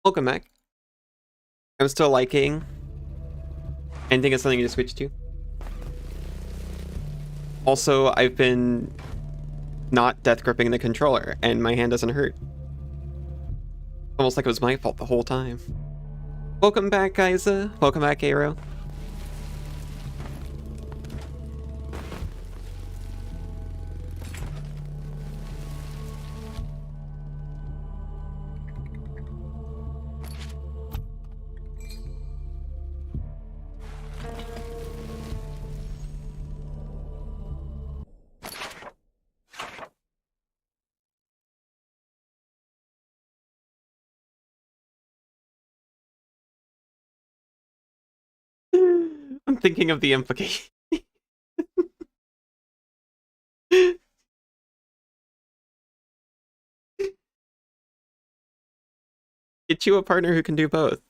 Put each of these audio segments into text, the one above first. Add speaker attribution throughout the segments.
Speaker 1: Welcome back. I'm still liking. Anything is something to switch to. Also, I've been not death gripping the controller, and my hand doesn't hurt. Almost like it was my fault the whole time. Welcome back, guys. Welcome back, Aero. I'm thinking of the implication. Get you a partner who can do both.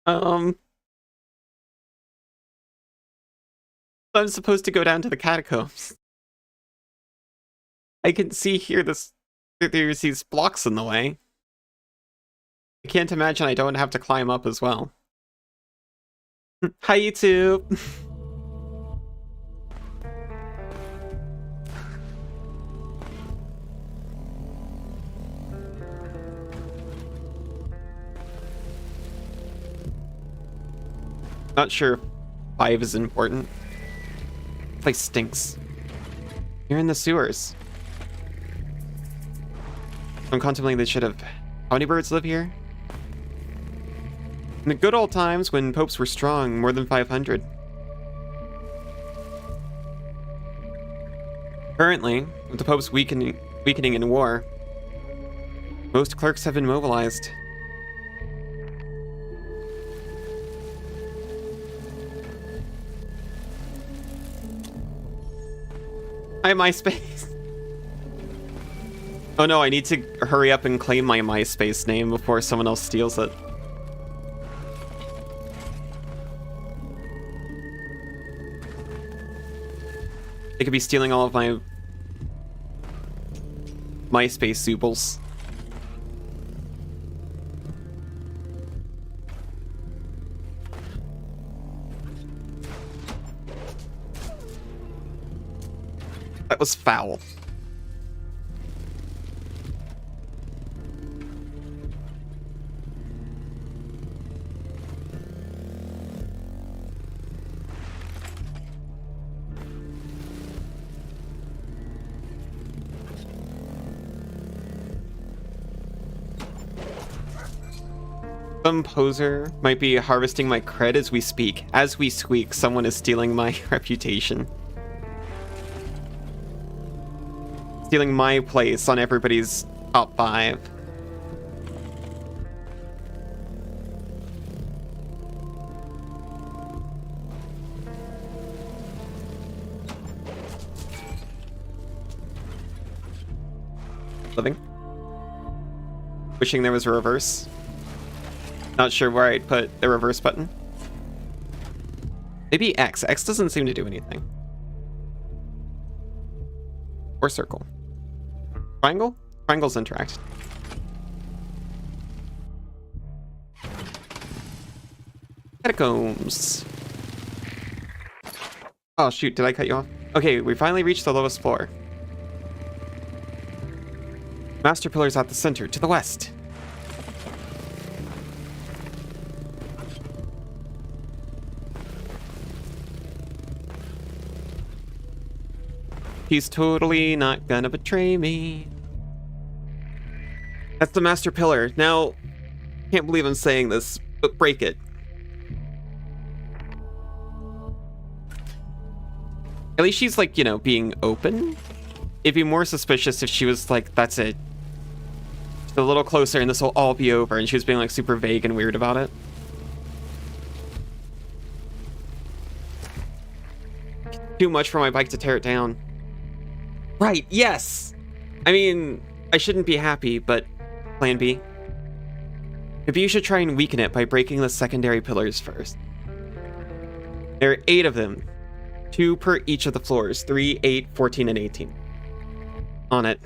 Speaker 1: I'm supposed to go down to the catacombs. I can see here there's these blocks in the way. I can't imagine I don't have to climb up as well. Hi, YouTube! Not sure if 5 is important. This place stinks. You're in the sewers. I'm contemplating they should have... How many birds live here? In the good old times when popes were strong, more than 500. Currently, with the popes weakening in war, most clerks have been mobilized. Hi, MySpace. Oh no, I need to hurry up and claim my MySpace name before someone else steals it. They could be stealing all of my MySpace zoobles. That was foul. Some poser might be harvesting my cred as we speak. As we squeak, someone is stealing my reputation. Stealing my place on everybody's top 5. Living. Wishing there was a reverse. Not sure where I'd put the reverse button. Maybe X. X doesn't seem to do anything. Or circle. Triangle? Triangles interact. Catacombs. Oh shoot, did I cut you off? Okay, we finally reached the lowest floor. Master pillar's at the center, to the west. He's totally not gonna betray me. That's the master pillar. Now, can't believe I'm saying this, but break it. At least she's like, you know, being open. It'd be more suspicious if she was like, that's it. Just a little closer and this will all be over, and she was being like super vague and weird about it. Too much for my bike to tear it down. Right, yes! I mean, I shouldn't be happy, but plan B. Maybe you should try and weaken it by breaking the secondary pillars first. There are 8 of them. 2 per each of the floors. 3, 8, 14, and 18. On it.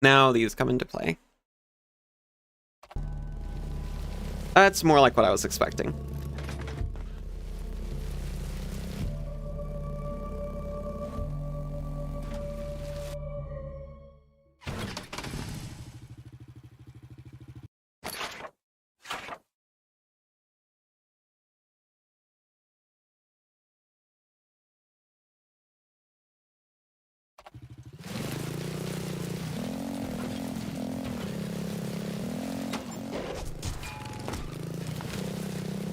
Speaker 1: Now these come into play. That's more like what I was expecting.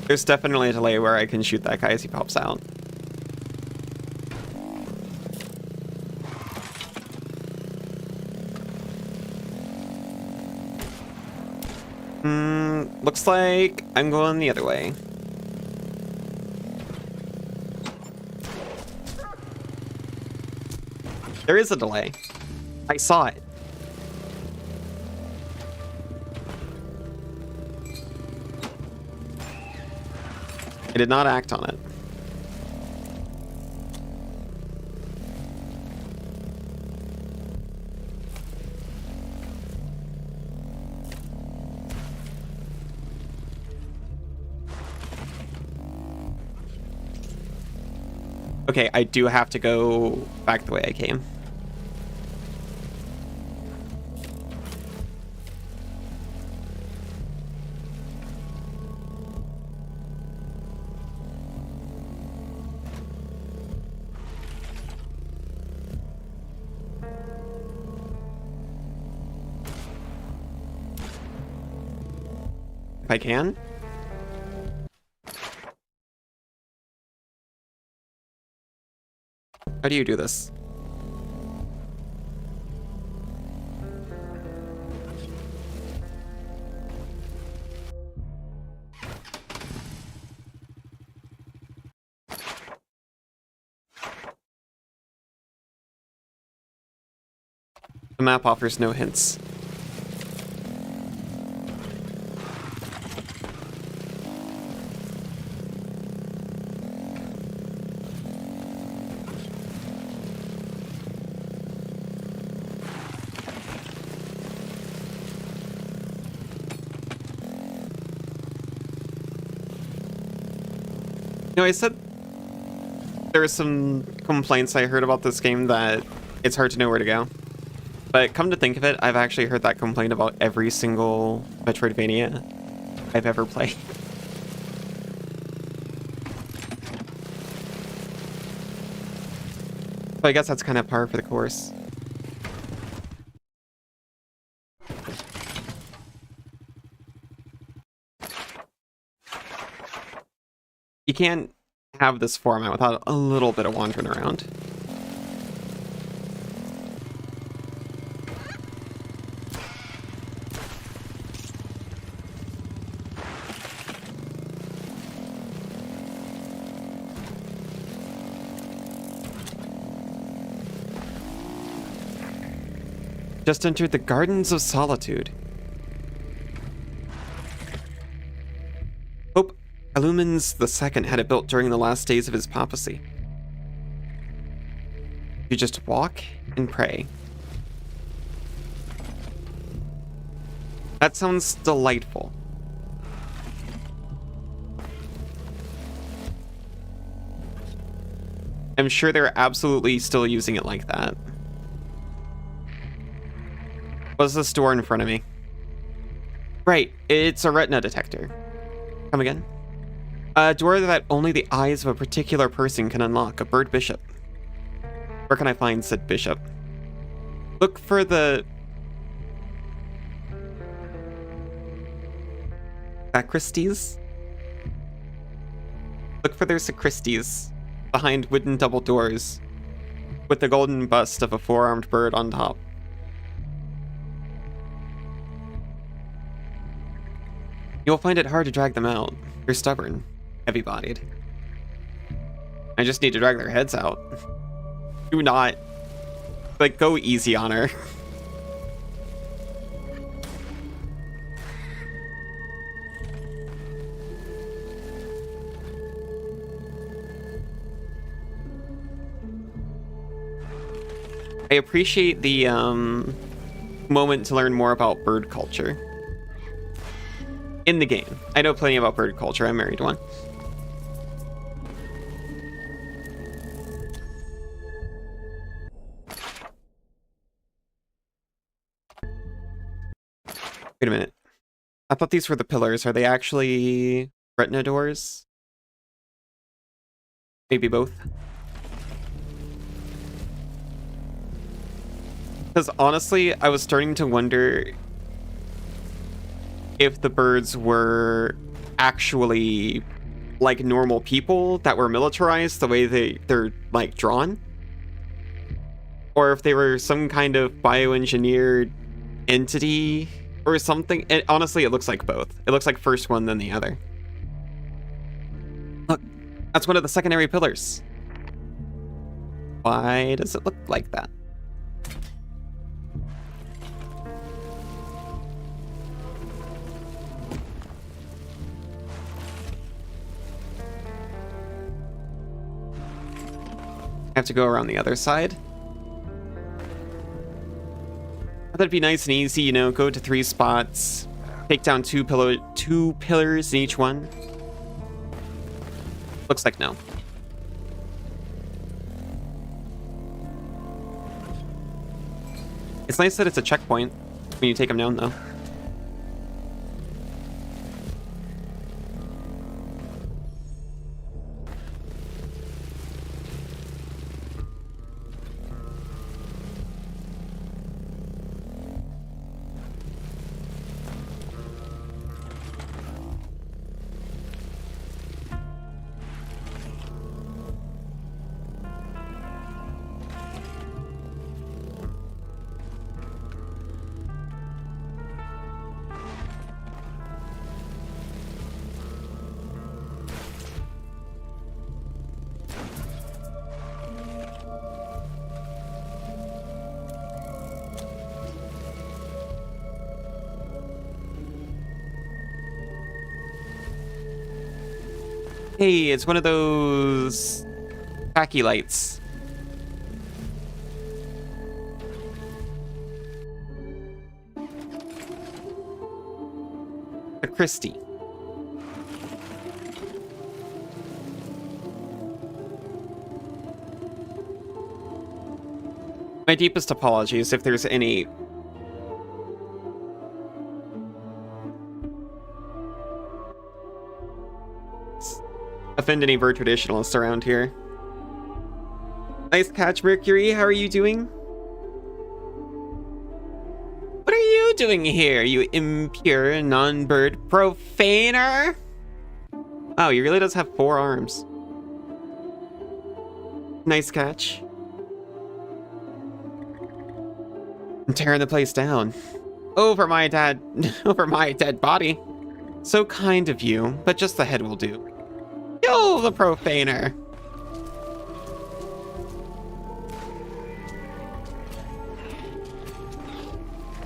Speaker 1: There's definitely a delay where I can shoot that guy as he pops out. Looks like I'm going the other way. There is a delay. I saw it. I did not act on it. Okay, I do have to go back the way I came. If I can. How do you do this? The map offers no hints. You know, I said there were some complaints I heard about this game that it's hard to know where to go. But come to think of it, I've actually heard that complaint about every single Metroidvania I've ever played. So I guess that's kind of par for the course. You can't have this format without a little bit of wandering around. Just entered the Gardens of Solitude. Pope Illumines II had it built during the last days of his papacy. You just walk and pray. That sounds delightful. I'm sure they're absolutely still using it like that. What's this door in front of me? Right, it's a retina detector. Come again? A door that only the eyes of a particular person can unlock, a bird bishop. Where can I find said bishop? Look for the... sacristies? Look for their sacristies, behind wooden double doors, with the golden bust of a four-armed bird on top. You'll find it hard to drag them out. They're stubborn, heavy-bodied. I just need to drag their heads out. Do not... like, go easy on her. I appreciate the, moment to learn more about bird culture. In the game. I know plenty about bird culture. I married one. Wait a minute. I thought these were the pillars. Are they actually retina doors? Maybe both. Because honestly, I was starting to wonder if the birds were actually like normal people that were militarized the way they're like drawn, or if they were some kind of bioengineered entity or something. And honestly, it looks like both. It looks like first one then the other. Look, that's one of the secondary pillars. Why does it look like that? I have to go around the other side. That'd be nice and easy, you know, go to 3 spots, take down 2 pillars in each one. Looks like no. It's nice that it's a checkpoint when you take them down, though. Hey, it's one of those tacky lights. A Christie. My deepest apologies if there's any offend any bird traditionalists around here. Nice catch, Mercury. How are you doing? What are you doing here, you impure non-bird profaner? Wow, he really does have 4 arms. Nice catch. I'm tearing the place down. Over my dead body. So kind of you, but just the head will do. Kill the profaner.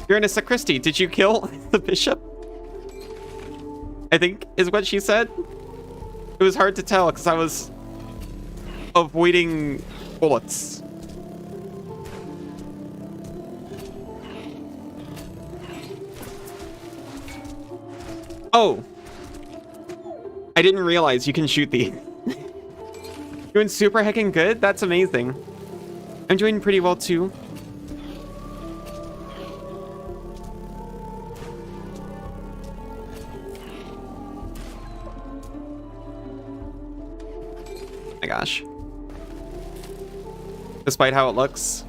Speaker 1: You're in a sacristy. Did you kill the bishop? I think is what she said. It was hard to tell because I was avoiding bullets. Oh. I didn't realize you can shoot these. Doing super heckin' good? That's amazing. I'm doing pretty well too. My gosh. Despite how it looks.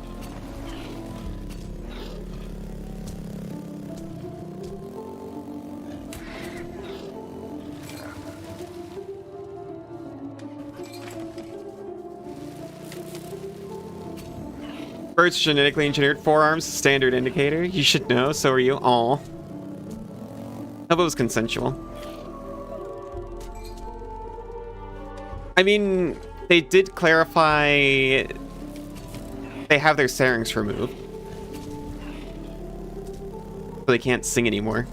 Speaker 1: Birds genetically engineered 4 arms, standard indicator. You should know, so are you. Aw. Hope it was consensual. I mean, they did clarify they have their pharynx removed. So they can't sing anymore.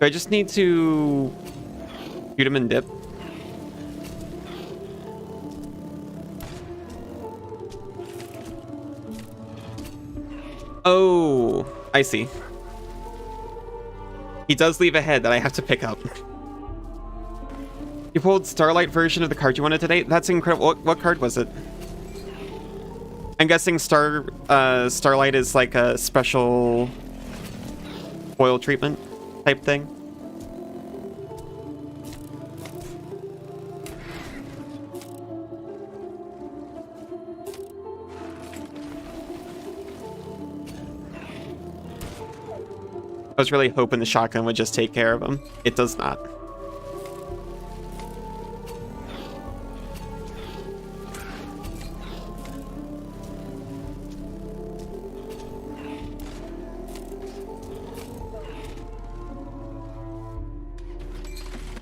Speaker 1: I just need to Shoot him and dip. Oh, I see. He does leave a head that I have to pick up. You pulled Starlight version of the card you wanted today? That's incredible. What card was it? I'm guessing Starlight is like a special foil treatment type thing. I was really hoping the shotgun would just take care of him. It does not.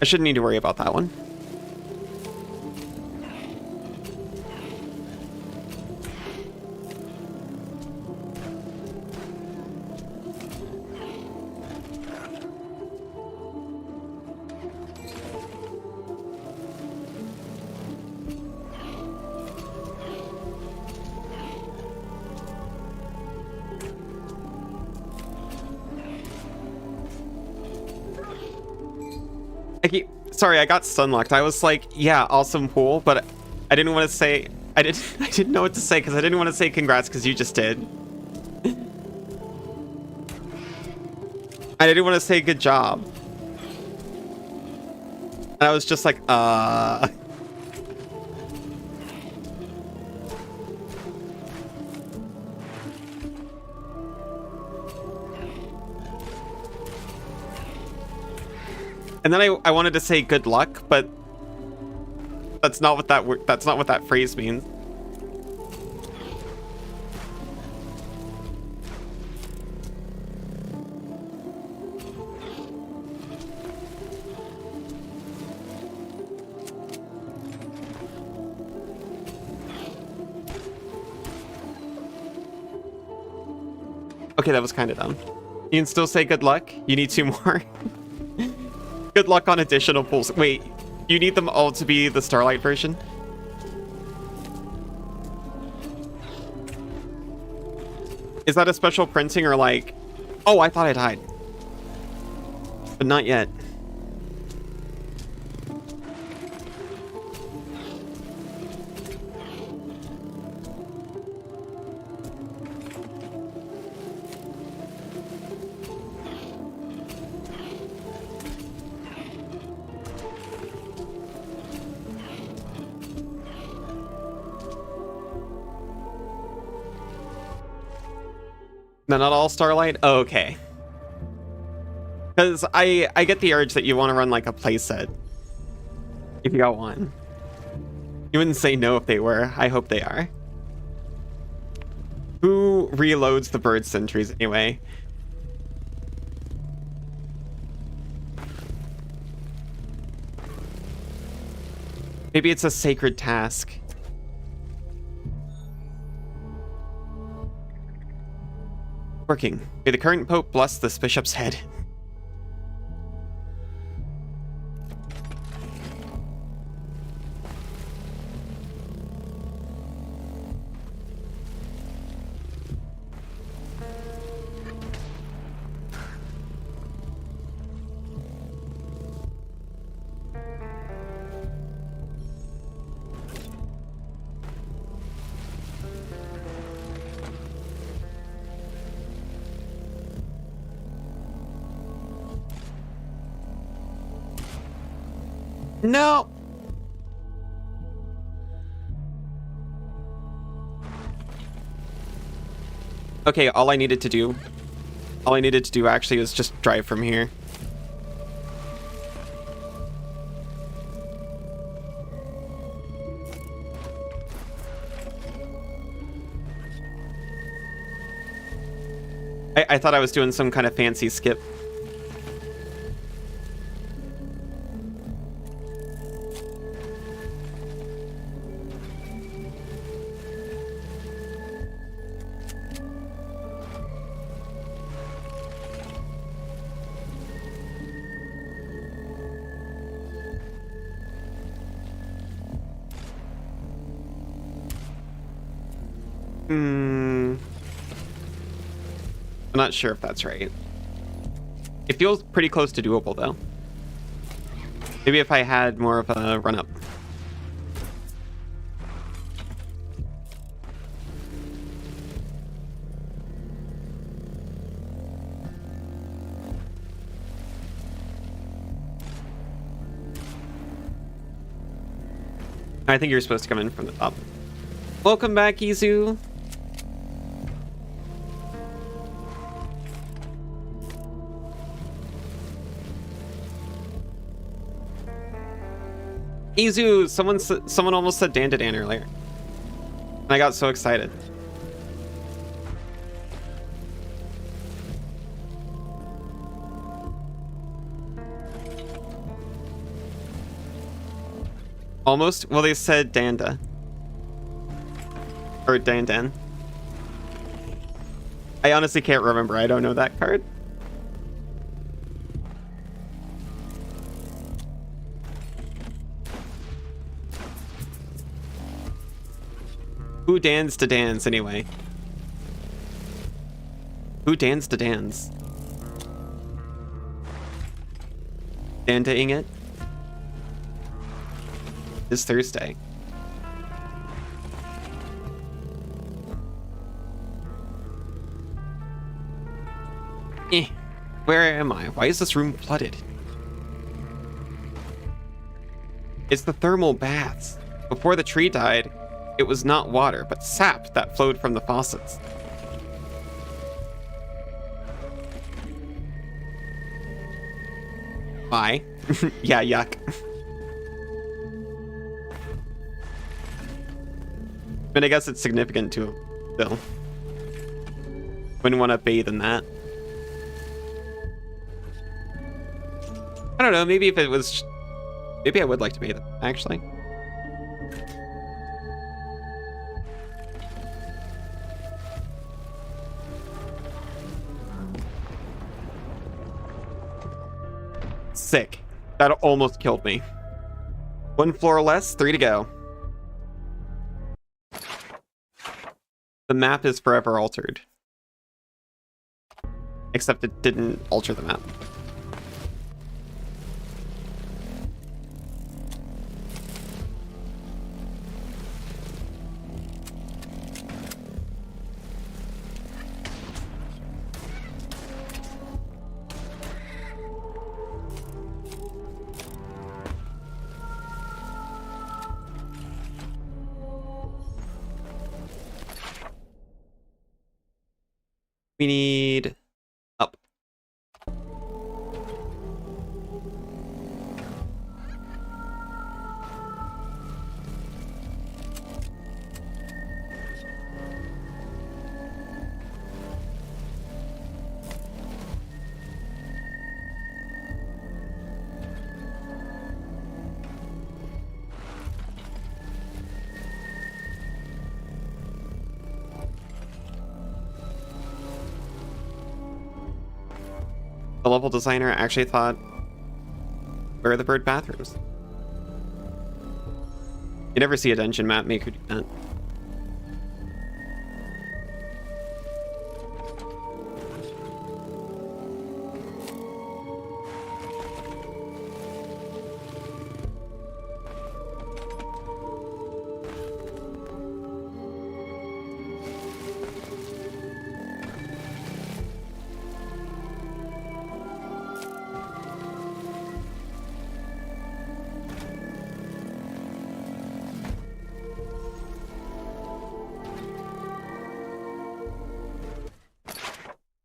Speaker 1: I shouldn't need to worry about that one. Sorry, I got stun locked. I was like, yeah, awesome pool, but I didn't want to say, I didn't know what to say because I didn't want to say congrats because you just did. I didn't want to say good job. And I was just like, And then I wanted to say good luck, but that's not what that phrase means. Okay, that was kind of dumb. You can still say good luck. You need 2 more. Good luck on additional pools. Wait, you need them all to be the Starlight version? Is that a special printing or like... Oh, I thought I died. But not yet. No, not all Starlight? Oh, okay. Because I get the urge that you want to run like a playset. If you got one. You wouldn't say no if they were. I hope they are. Who reloads the bird sentries anyway? Maybe it's a sacred task. Working. May the current Pope bless this bishop's head. No. Okay, all I needed to do actually was just drive from here. I thought I was doing some kind of fancy skip. I'm not sure if that's right. It feels pretty close to doable, though. Maybe if I had more of a run-up. I think you're supposed to come in from the top. Welcome back, Izu. Izu, someone almost said Dan to Dan earlier. And I got so excited. Almost? Well, they said Danda. Or Dan. I honestly can't remember. I don't know that card. Who dans to dance, anyway? Who dans to dance? Dandaing it? This Thursday. Where am I? Why is this room flooded? It's the thermal baths. Before the tree died, it was not water, but sap that flowed from the faucets. Why? Yeah, yuck. But I guess it's significant to him, still. Wouldn't want to bathe in that. I don't know, maybe if it was... Maybe I would like to bathe in it, actually. Sick. That almost killed me. 1 floor less, 3 to go. The map is forever altered. Except it didn't alter the map. We need up. The level designer actually thought, where are the bird bathrooms? You never see a dungeon map maker do that.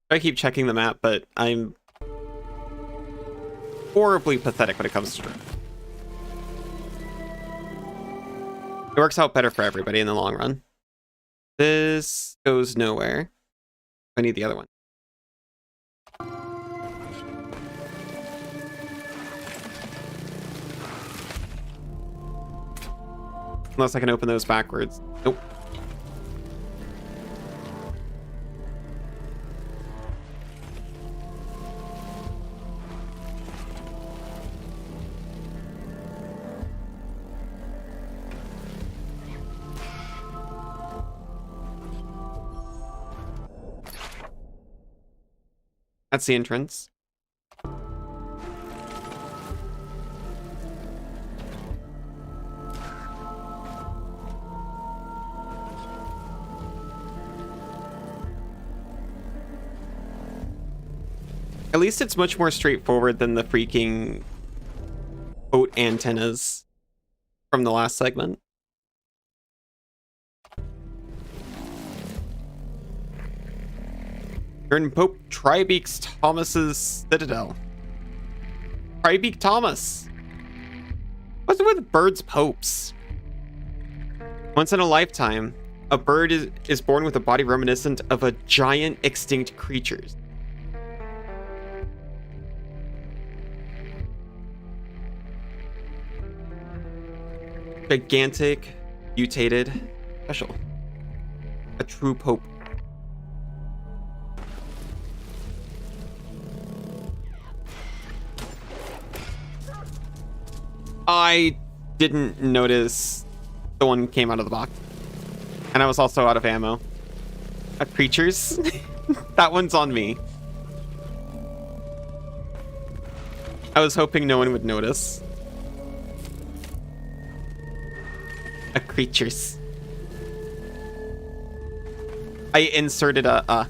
Speaker 1: I keep checking the map, but I'm horribly pathetic when it comes to it. It works out better for everybody in the long run. This goes nowhere. I need the other one. Unless I can open those backwards. Nope. That's the entrance. At least it's much more straightforward than the freaking boat antennas from the last segment. You're in Pope Tribeek's Thomas's Citadel. Tribeek Thomas. What's it with birds popes? Once in a lifetime, a bird is born with a body reminiscent of a giant extinct creature's. Gigantic, mutated, special. A true pope. I didn't notice the one came out of the box. And I was also out of ammo. Creatures? That one's on me. I was hoping no one would notice. Creatures. I inserted a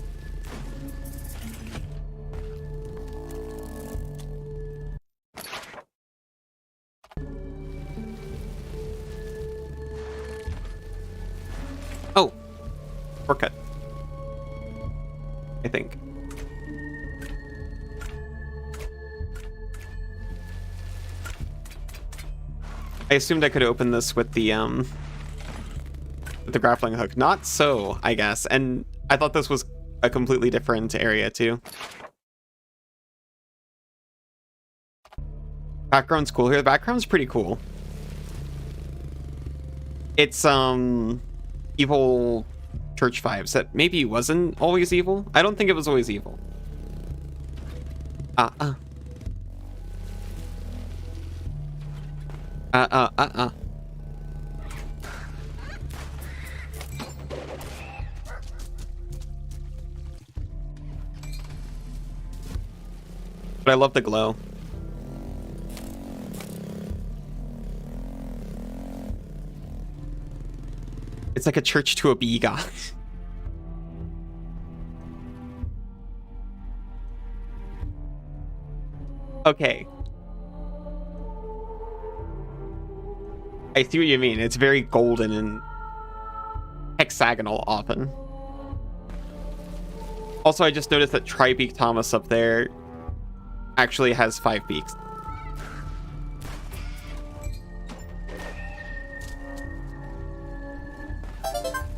Speaker 1: Oh, shortcut. I think. I assumed I could open this with the grappling hook. Not so, I guess. And I thought this was a completely different area too. Background's cool here. The background's pretty cool. It's evil church vibes that maybe wasn't always evil. I don't think it was always evil. But I love the glow. It's like a church to a bee god. Okay. I see what you mean. It's very golden and hexagonal often. Also, I just noticed that Tribeek Thomas up there actually has 5 beaks.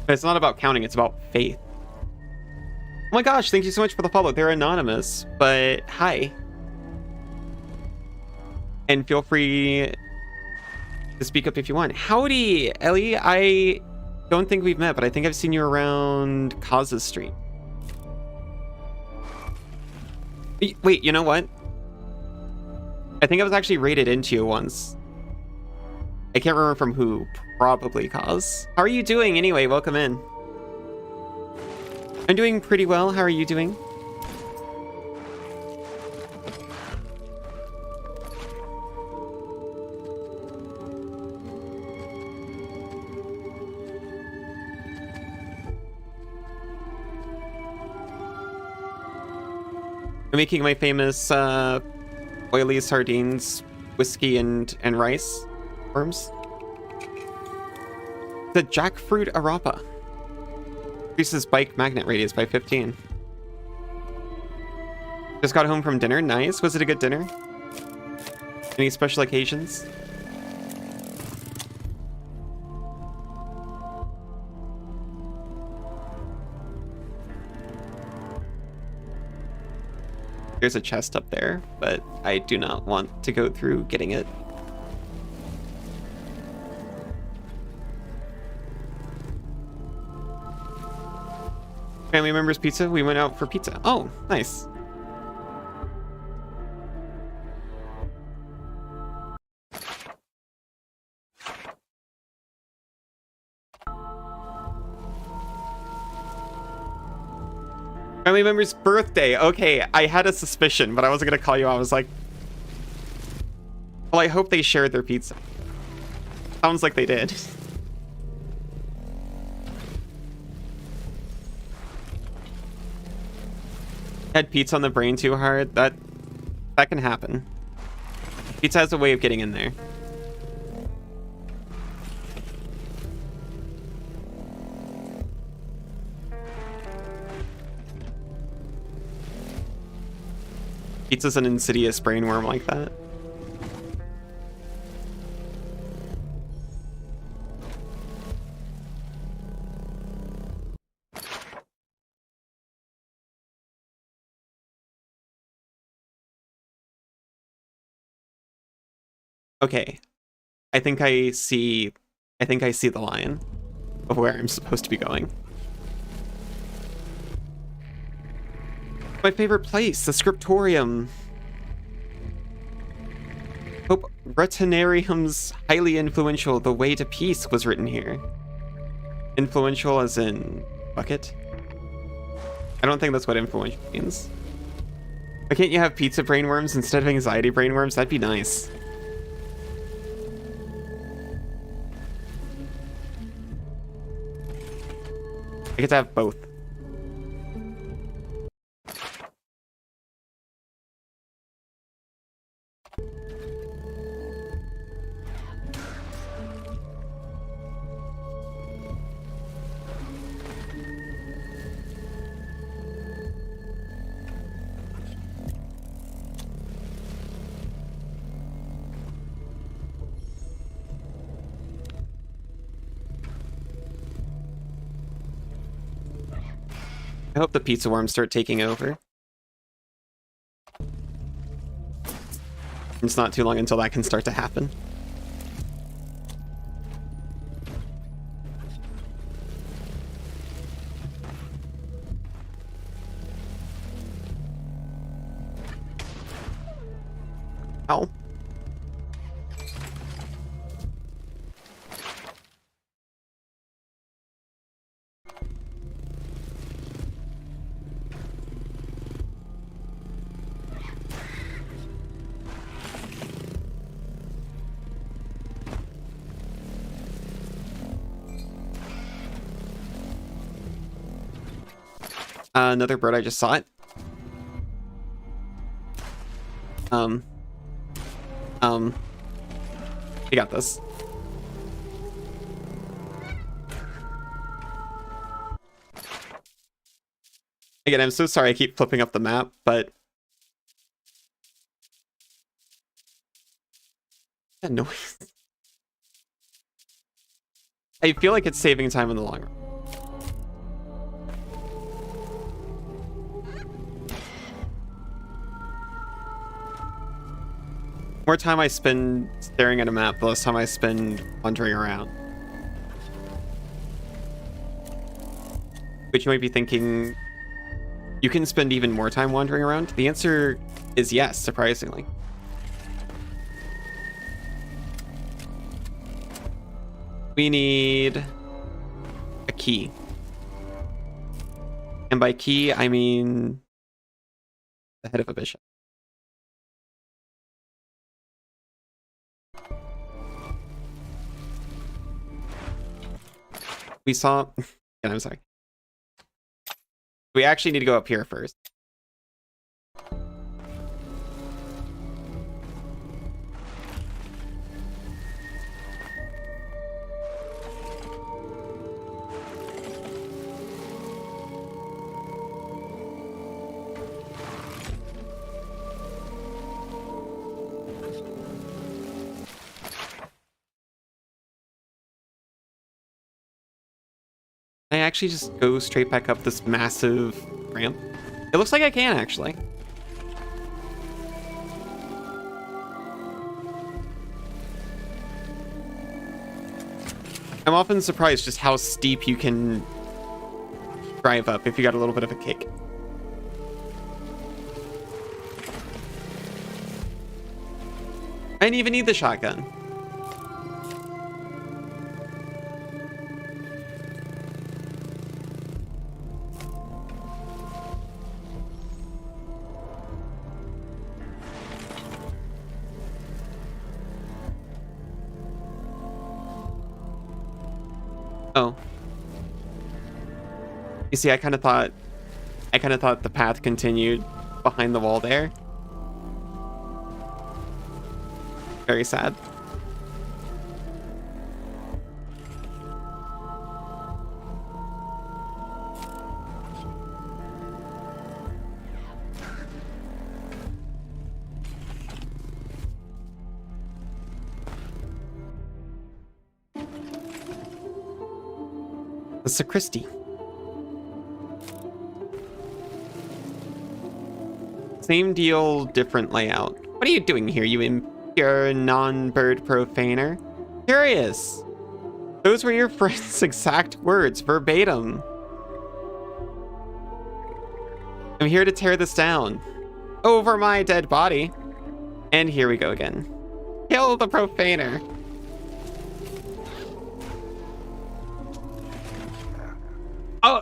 Speaker 1: But it's not about counting, it's about faith. Oh my gosh, thank you so much for the follow. They're anonymous, but hi. And feel free to speak up if you want. Howdy, Ellie. I don't think we've met, but I think I've seen you around Kaz's street. Wait, you know what? I think I was actually raided into you once. I can't remember from who. Probably Kaz. How are you doing anyway? Welcome in. I'm doing pretty well. How are you doing? I'm making my famous oily sardines, whiskey, and rice worms. The jackfruit arapa increases bike magnet radius by 15. Just got home from dinner. Nice. Was it a good dinner? Any special occasions? There's a chest up there, but I do not want to go through getting it. Family members pizza. We went out for pizza. Oh, nice. Family member's birthday. Okay, I had a suspicion, but I wasn't gonna call you. I was like, well, I hope they shared their pizza. Sounds like they did. Had pizza on the brain too hard. That can happen. Pizza has a way of getting in there. Pizza's an insidious brainworm like that. Okay. I think I see the line of where I'm supposed to be going. My favorite place, the scriptorium. Hope Retinarium's highly influential The Way to Peace was written here. Influential as in bucket? I don't think that's what influential means. Why can't you have pizza brainworms instead of anxiety brainworms? That'd be nice. I get to have both. I hope the pizza worms start taking over. It's not too long until that can start to happen. Ow. Another bird, I just saw it. You got this. Again, I'm so sorry I keep flipping up the map, but... That noise. I feel like it's saving time in the long run. More time I spend staring at a map, the less time I spend wandering around. But you might be thinking, you can spend even more time wandering around? The answer is yes, surprisingly. We need a key. And by key, I mean the head of a bishop. We saw... Yeah, I'm sorry. We actually need to go up here first. I actually just go straight back up this massive ramp? It looks like I can, actually. I'm often surprised just how steep you can drive up if you got a little bit of a kick. I didn't even need the shotgun. Oh. You see, I kind of thought the path continued behind the wall there. Very sad. The sacristy. Same deal, different layout. What are you doing here, you impure non-bird profaner? Curious. Those were your friend's exact words, verbatim. I'm here to tear this down. Over my dead body. And here we go again. Kill the profaner. Oh,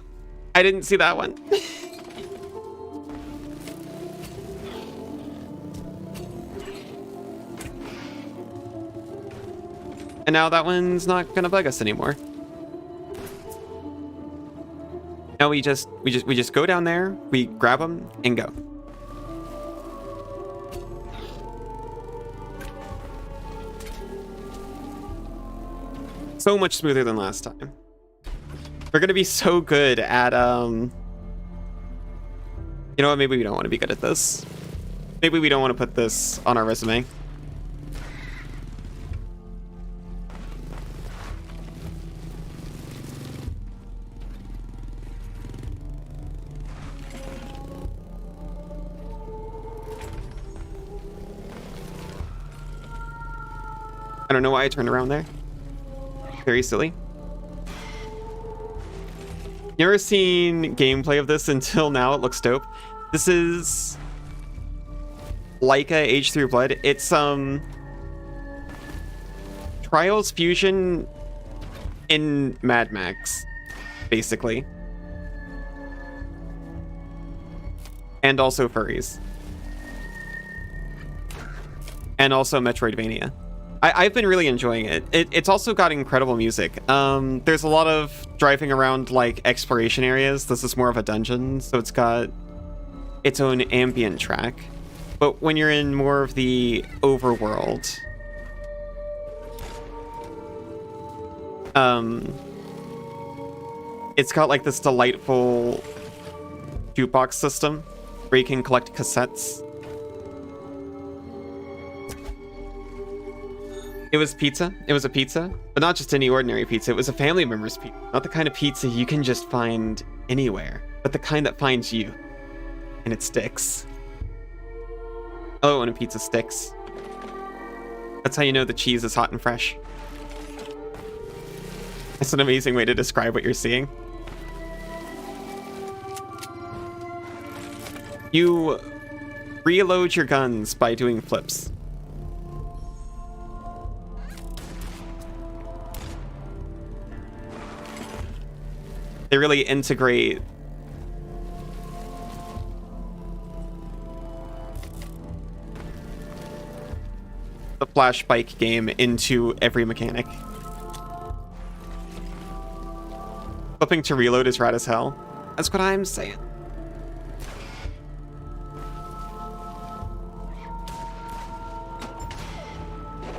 Speaker 1: I didn't see that one. And now that one's not gonna bug us anymore. Now we just go down there, we grab them and go. So much smoother than last time. We're gonna be so good at you know what, maybe we don't want to be good at this. Maybe we don't want to put this on our resume. I don't know why I turned around there. Very silly. Never seen gameplay of this until now. It looks dope. This is Laika Age Through Blood. It's Trials Fusion in Mad Max, basically. And also furries. And also Metroidvania. I've been really enjoying it. It's also got incredible music. There's a lot of driving around like exploration areas. This is more of a dungeon, so it's got its own ambient track. But when you're in more of the overworld, it's got like this delightful jukebox system where you can collect cassettes. It was pizza. It was a pizza, but not just any ordinary pizza. It was a family member's pizza. Not the kind of pizza you can just find anywhere, but the kind that finds you. And it sticks. Oh, when a pizza sticks. That's how you know the cheese is hot and fresh. That's an amazing way to describe what you're seeing. You reload your guns by doing flips. They really integrate the Flash Bike game into every mechanic. Flipping to reload is rad as hell. That's what I'm saying.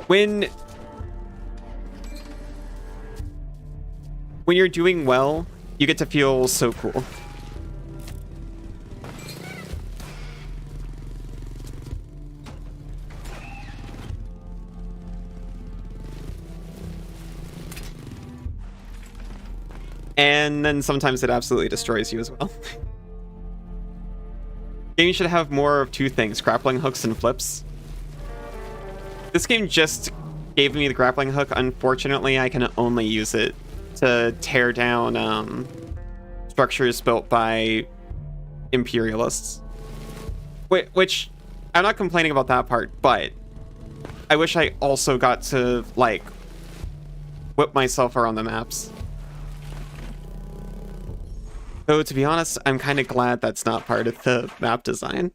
Speaker 1: When you're doing well, you get to feel so cool. And then sometimes it absolutely destroys you as well. Game should have more of two things, grappling hooks and flips. This game just gave me the grappling hook. Unfortunately, I can only use it to tear down structures built by imperialists. Which, I'm not complaining about that part, but I wish I also got to, like, whip myself around the maps. Though, to be honest, I'm kind of glad that's not part of the map design.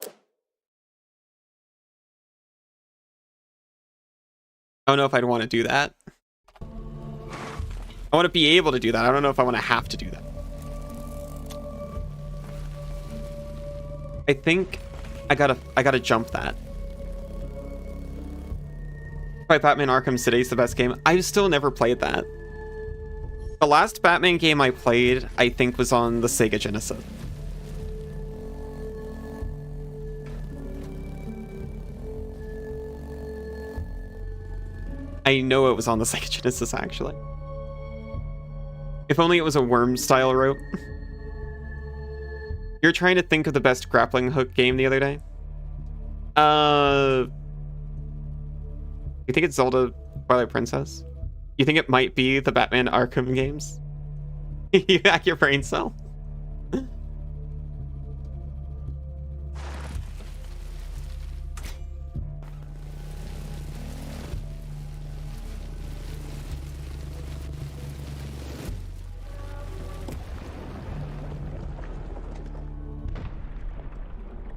Speaker 1: I don't know if I'd want to do that. I want to be able to do that. I don't know if I want to have to do that. I think I gotta jump that. By Batman Arkham City is the best game. I've still never played that. The last Batman game I played, I think, was on the Sega Genesis. I know it was on the Sega Genesis, actually. If only it was a worm-style rope. You're trying to think of the best grappling hook game the other day? You think it's Zelda Twilight Princess? You think it might be the Batman Arkham games? You hack your brain cell?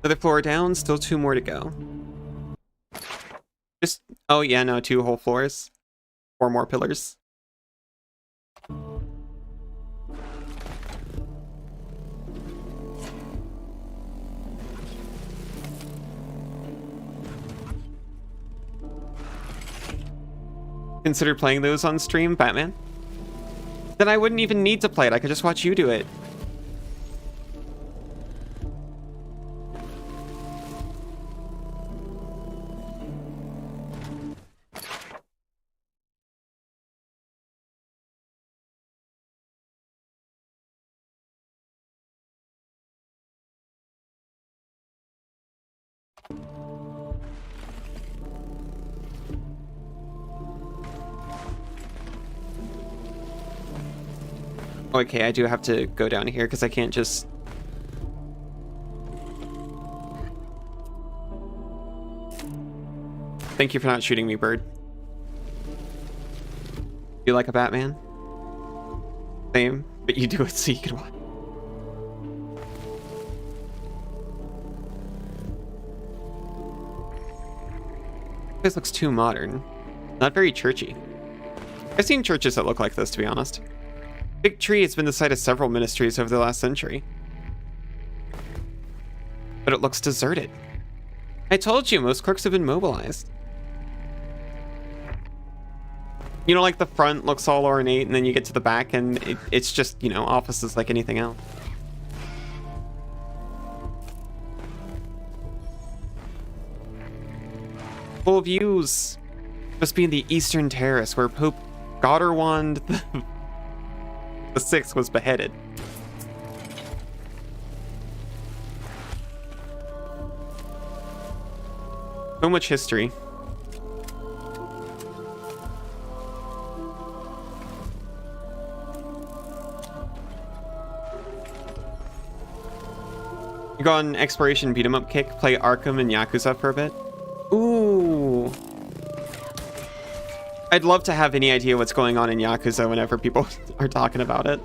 Speaker 1: Another floor down, still 2 more to go. Just, oh yeah, no, 2 whole floors. 4 more pillars. Consider playing those on stream, Batman? Then I wouldn't even need to play it, I could just watch you do it. Okay, I do have to go down here because I can't just... Thank you for not shooting me, bird. You like a Batman? Same, but you do it so you can watch. This looks too modern. Not very churchy. I've seen churches that look like this, to be honest. Big Tree has been the site of several ministries over the last century. But it looks deserted. I told you, most clerks have been mobilized. You know, like the front looks all ornate, and then you get to the back, and it's just, you know, offices like anything else. Full views. Must be in the Eastern Terrace, where Pope Godderwand the 6th was beheaded. So much history. You go on exploration beat 'em up kick, play Arkham and Yakuza for a bit. Ooh. I'd love to have any idea what's going on in Yakuza whenever people are talking about it.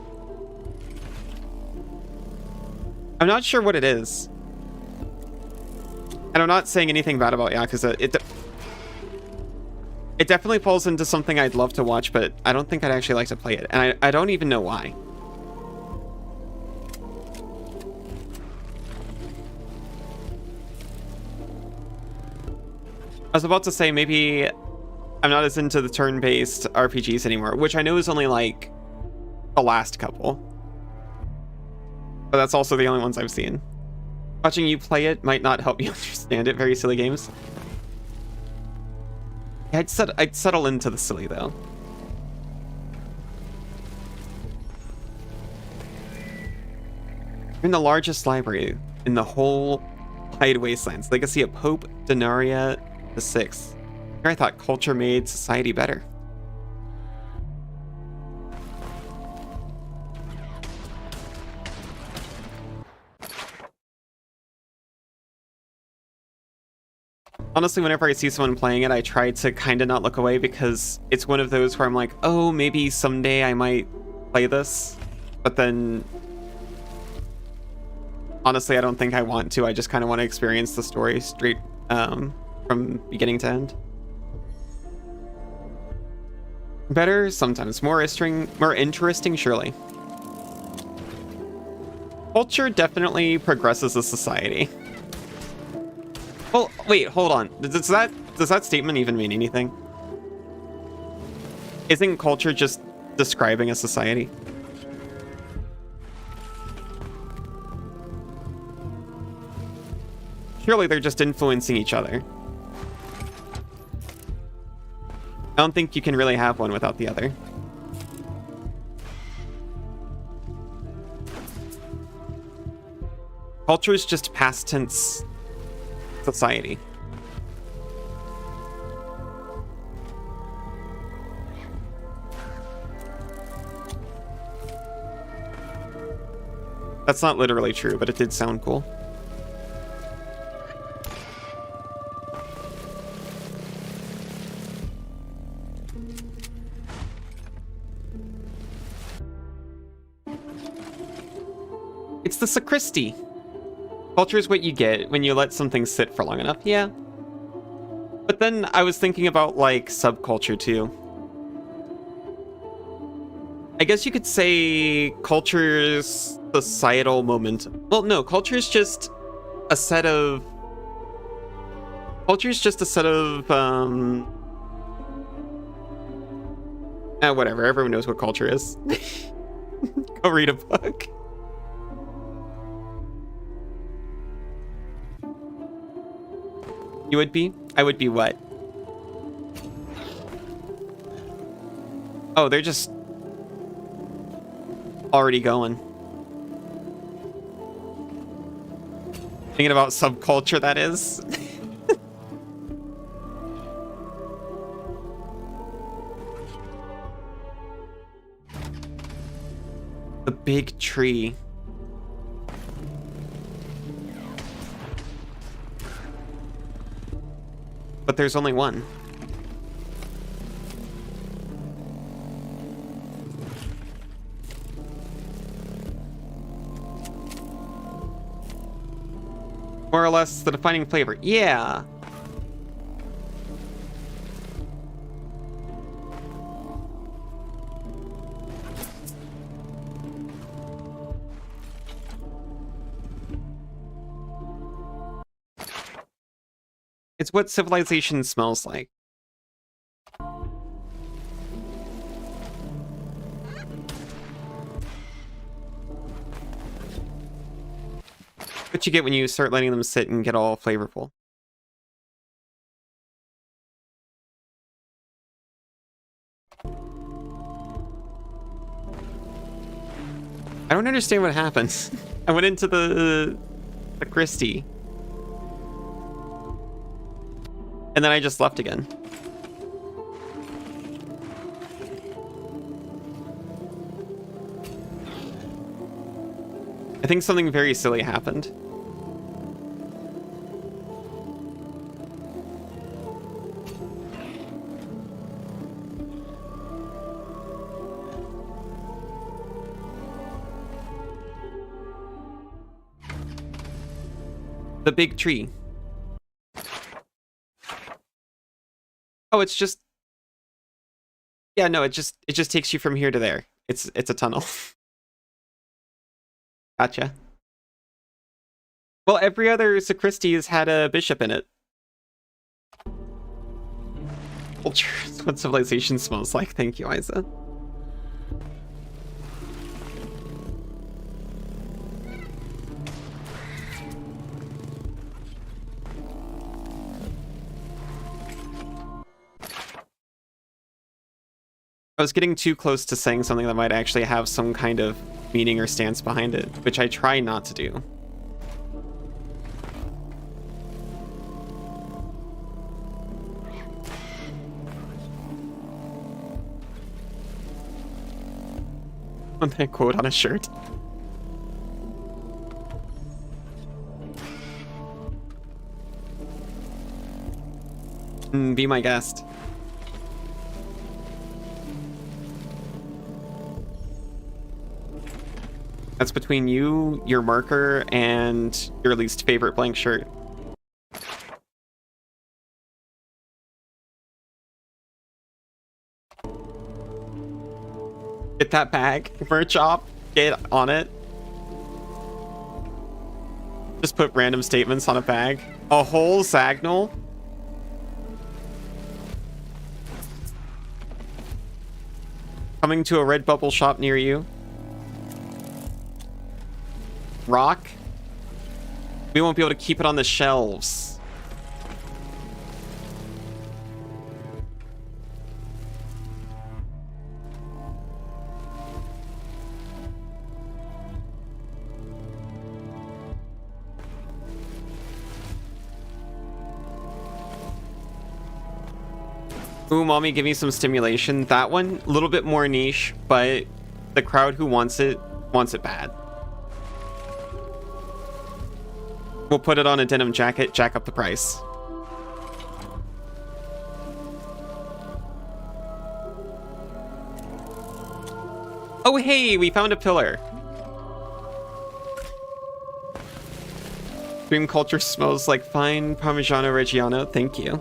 Speaker 1: I'm not sure what it is. And I'm not saying anything bad about Yakuza. It definitely falls into something I'd love to watch, but I don't think I'd actually like to play it. And I don't even know why. I was about to say maybe I'm not as into the turn-based RPGs anymore, which I know is only like the last couple. But that's also the only ones I've seen. Watching you play it might not help you understand it. Very silly games. Yeah, I'd settle into the silly though. You're in the largest library in the whole wide wastelands. Legacy of Pope Denaria the 6th. I thought culture made society better. Honestly, whenever I see someone playing it, I try to kind of not look away because it's one of those where I'm like, oh, maybe someday I might play this. But then, honestly, I don't think I want to. I just kind of want to experience the story straight from beginning to end. Better, sometimes. More interesting, surely. Culture definitely progresses a society. Well, wait, hold on. Does that statement even mean anything? Isn't culture just describing a society? Surely they're just influencing each other. I don't think you can really have one without the other. Culture is just past tense society. That's not literally true, but it did sound cool. It's the sacristy. Culture is what you get when you let something sit for long enough, yeah. But then I was thinking about, like, subculture, too. I guess you could say culture's societal momentum. Well, no, culture's just a set of... Culture's just a set of, whatever, everyone knows what culture is. Go read a book. You would be? I would be what? Oh, they're just already going. Thinking about subculture, that is. The big tree. But there's only one. More or less the defining flavor. Yeah. It's what civilization smells like. What you get when you start letting them sit and get all flavorful. I don't understand what happens. I went into the Christie. And then I just left again. I think something very silly happened. The big tree. Oh, it's just... Yeah, no, it just takes you from here to there. It's a tunnel. Gotcha. Well, every other sacristy has had a bishop in it. Culture is what civilization smells like. Thank you, Isa. I was getting too close to saying something that might actually have some kind of meaning or stance behind it, which I try not to do. Want that quote on a shirt? Be my guest. That's between you, your marker, and your least favorite blank shirt. Get that bag. Merch op. Get on it. Just put random statements on a bag. A whole Zagnal? Coming to a red bubble shop near you. Rock? We won't be able to keep it on the shelves. Ooh, mommy, give me some stimulation. That one, a little bit more niche, but the crowd who wants it bad. We'll put it on a denim jacket, jack up the price. Oh, hey, we found a pillar. Dream culture smells like fine Parmigiano Reggiano. Thank you.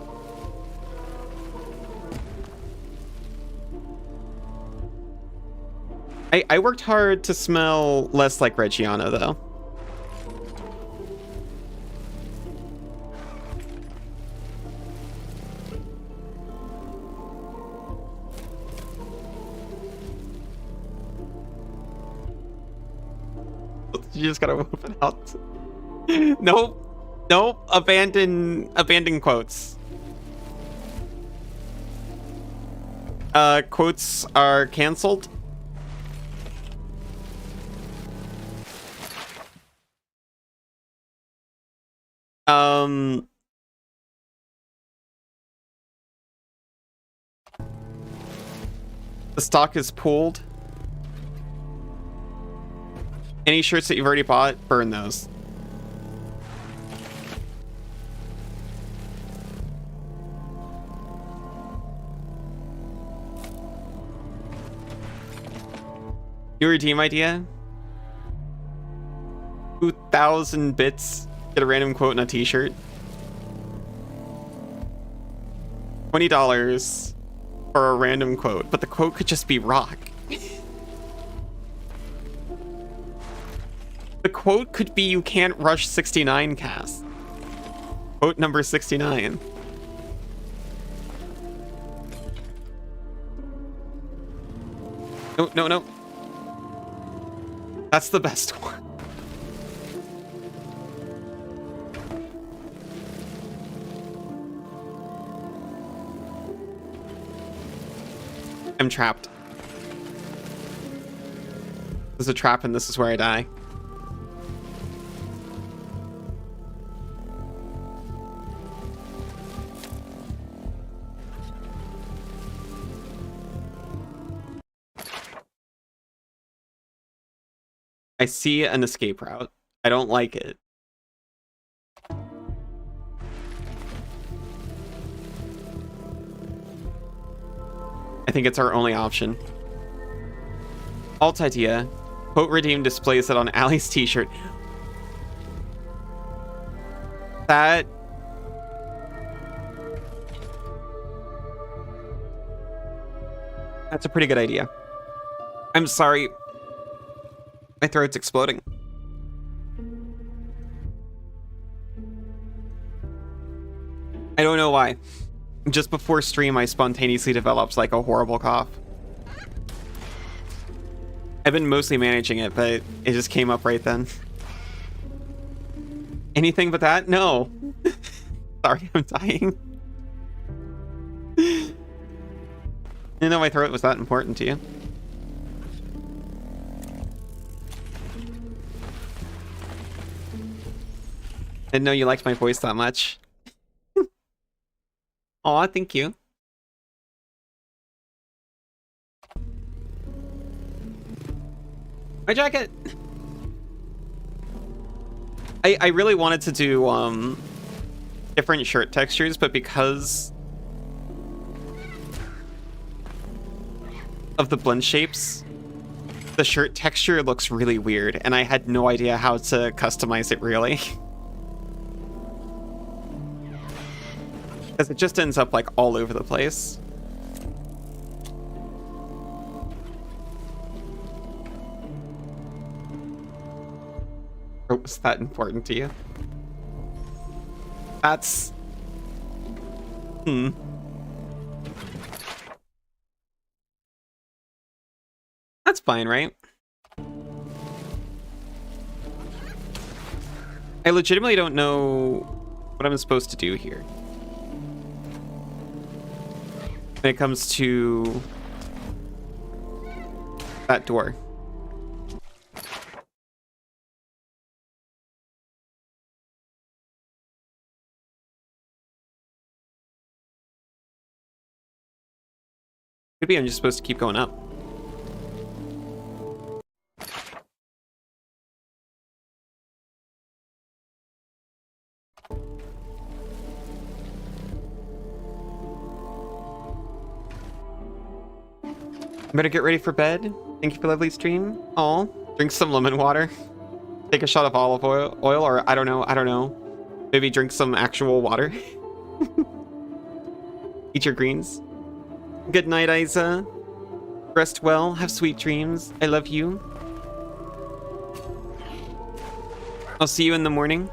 Speaker 1: I worked hard to smell less like Reggiano, though. You just gotta whip it out. Nope. Nope. Abandon quotes. Quotes are canceled. The stock is pooled. Any shirts that you've already bought, burn those. New redeem idea? 2,000 bits. Get a random quote in a t-shirt. $20 for a random quote, but the quote could just be rock. The quote could be you can't rush 69 cast. Quote number 69. No, no, no. That's the best one. I'm trapped. There's a trap and this is where I die. I see an escape route. I don't like it. I think it's our only option. Alt idea. Quote redeem displays it on Allie's t-shirt. That's a pretty good idea. I'm sorry. My throat's exploding. I don't know why. Just before stream, I spontaneously developed like a horrible cough. I've been mostly managing it, but it just came up right then. Anything but that? No. Sorry, I'm dying. I didn't know my throat was that important to you. Didn't know you liked my voice that much. Aw, thank you. My jacket! I really wanted to do different shirt textures, but because of the blend shapes, the shirt texture looks really weird, and I had no idea how to customize it really. Because it just ends up like all over the place. Was that important to you? That's... That's fine, right? I legitimately don't know what I'm supposed to do here. When it comes to that door. Could be I'm just supposed to keep going up. Better get ready for bed. Thank you for lovely stream. Oh, drink some lemon water. Take a shot of olive oil, or I don't know. Maybe drink some actual water. Eat your greens. Good night, Isa. Rest well. Have sweet dreams. I love you. I'll see you in the morning.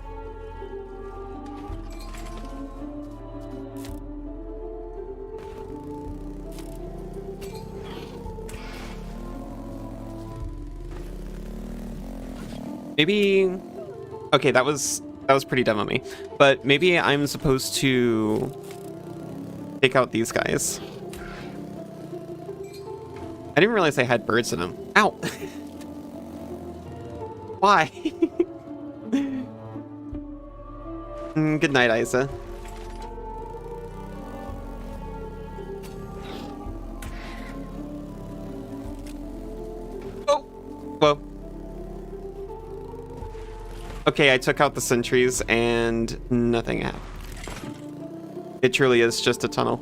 Speaker 1: Maybe... Okay, that was pretty dumb of me. But maybe I'm supposed to take out these guys. I didn't realize they had birds in them. Ow! Why? Good night, Isa. Oh! Whoa. Okay, I took out the sentries and nothing happened. It truly is just a tunnel.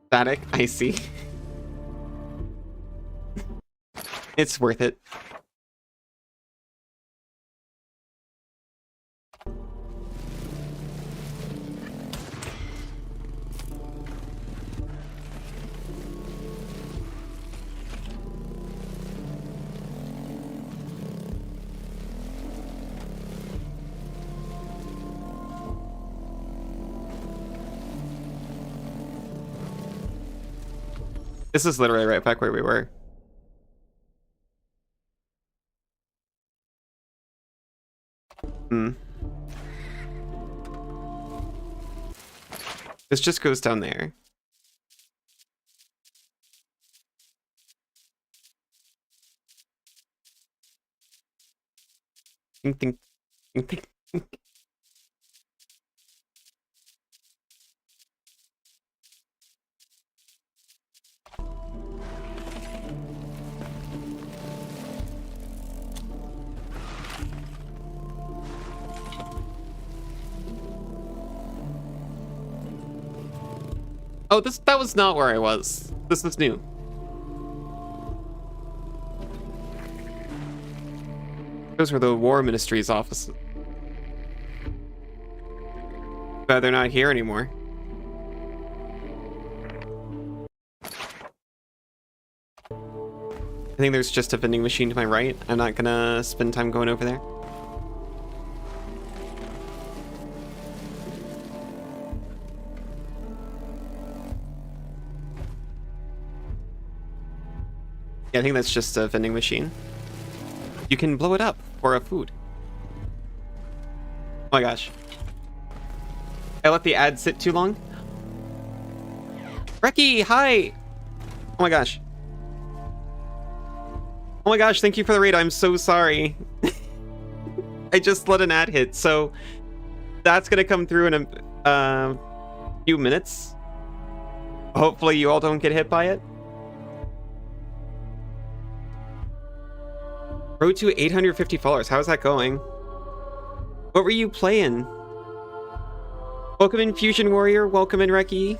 Speaker 1: Static, I see. It's worth it. This is literally right back where we were. This just goes down there. Think, think, think, think. Oh, that was not where I was. This is new. Those were the War Ministry's offices. But they're not here anymore. I think there's just a vending machine to my right. I'm not gonna spend time going over there. Yeah, I think that's just a vending machine. You can blow it up for a food. Oh my gosh. I let the ad sit too long. Reki, hi! Oh my gosh. Oh my gosh, thank you for the raid. I'm so sorry. I just let an ad hit, so that's gonna come through in a few minutes. Hopefully you all don't get hit by it. Road to 850 followers. How's that going? What were you playing? Welcome in, Fusion Warrior. Welcome in, Reki.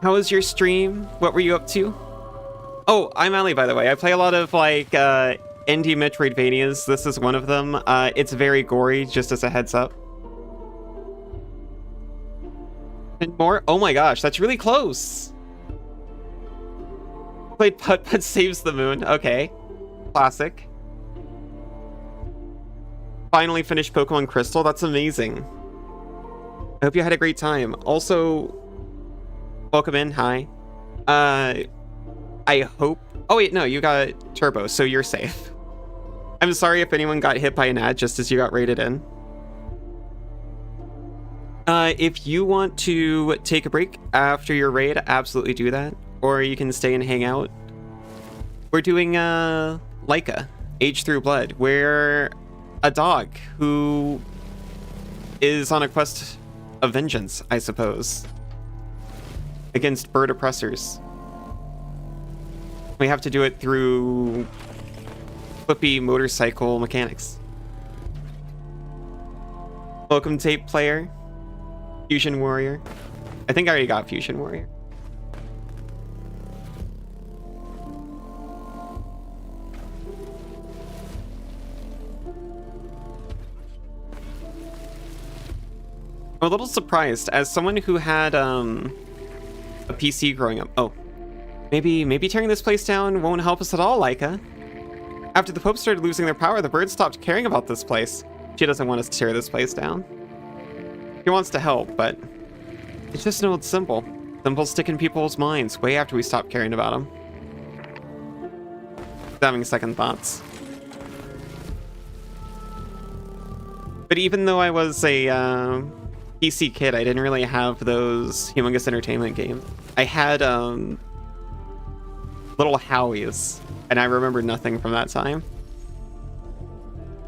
Speaker 1: How was your stream? What were you up to? Oh, I'm Ali, by the way. I play a lot of, like, indie Metroidvanias. This is one of them. It's very gory, just as a heads up. And more? Oh my gosh, that's really close. Played Putt Putt Saves the Moon. Okay. Classic. Finally finished Pokemon Crystal. That's amazing. I hope you had a great time. Also, welcome in. Hi. I hope... Oh, wait, no, you got Turbo, so you're safe. I'm sorry if anyone got hit by an ad just as you got rated in. If you want to take a break after your raid, absolutely do that. Or you can stay and hang out. We're doing Laika, Age Through Blood. We're a dog who is on a quest of vengeance, I suppose, against bird oppressors. We have to do it through flippy motorcycle mechanics. Welcome, Tape Player. Fusion Warrior. I think I already got Fusion Warrior. I'm a little surprised as someone who had a PC growing up. Oh, maybe tearing this place down won't help us at all, Laika. After the Pope started losing their power, the birds stopped caring about this place. She doesn't want us to tear this place down. She wants to help, but it's just an old symbol. Symbols stick in people's minds way after we stop caring about them. Having second thoughts. But even though I was a PC kid, I didn't really have those humongous entertainment games. I had Little Howies, and I remember nothing from that time.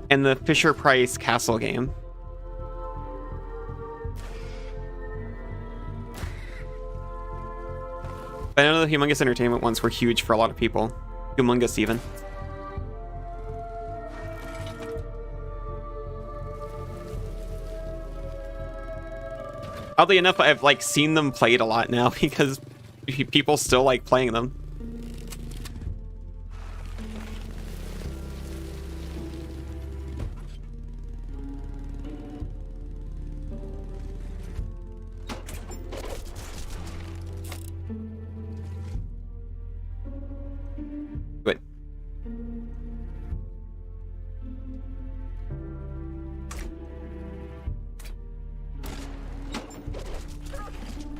Speaker 1: And the Fisher-Price Castle game. But I know the humongous entertainment ones were huge for a lot of people. Humongous even. Oddly enough, I've like seen them played a lot now because people still like playing them. Good.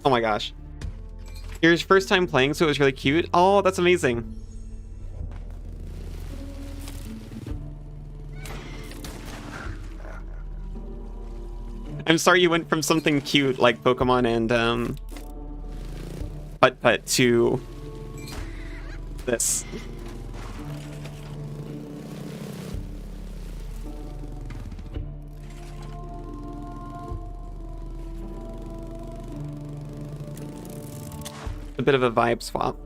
Speaker 1: Oh my gosh. Your first time playing, so it was really cute. Oh, that's amazing. I'm sorry you went from something cute like Pokemon and Putt Putt to this. A bit of a vibe swap.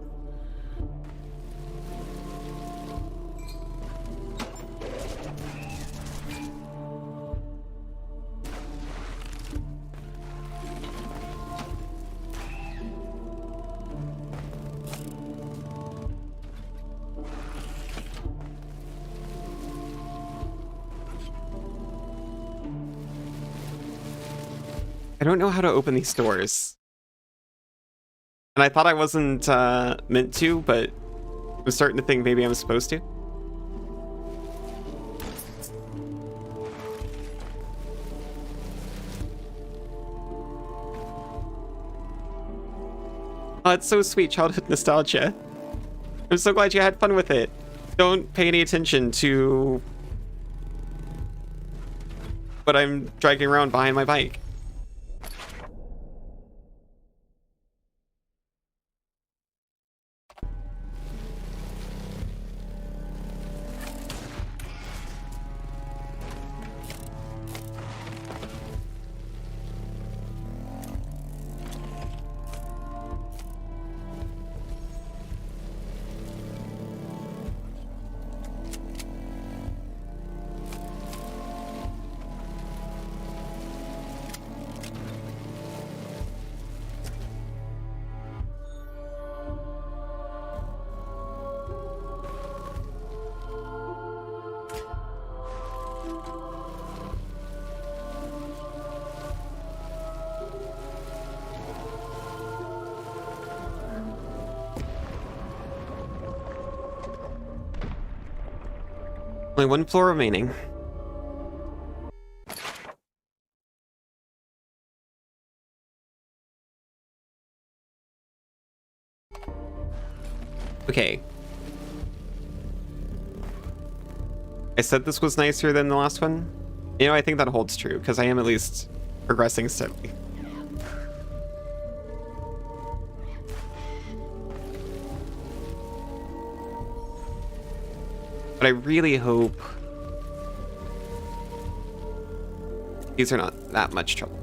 Speaker 1: I don't know how to open these doors. And I thought I wasn't meant to, but I'm starting to think maybe I'm supposed to. Oh, it's so sweet, childhood nostalgia. I'm so glad you had fun with it. Don't pay any attention to what I'm dragging around behind my bike. Only one floor remaining. Okay. I said this was nicer than the last one. You know, I think that holds true, because I am at least progressing steadily. But I really hope these are not that much trouble.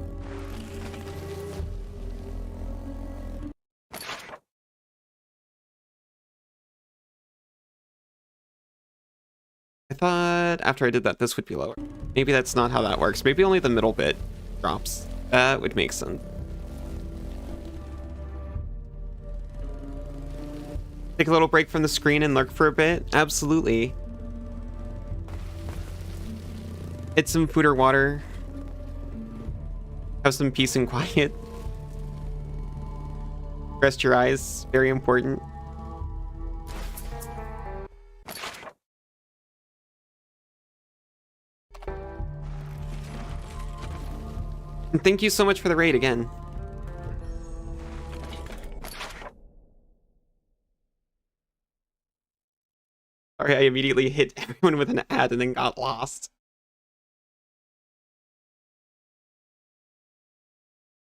Speaker 1: I thought after I did that, this would be lower. Maybe that's not how that works. Maybe only the middle bit drops. That would make sense. Take a little break from the screen and lurk for a bit? Absolutely. Hit some food or water. Have some peace and quiet. Rest your eyes. Very important. And thank you so much for the raid again. Sorry, I immediately hit everyone with an ad and then got lost.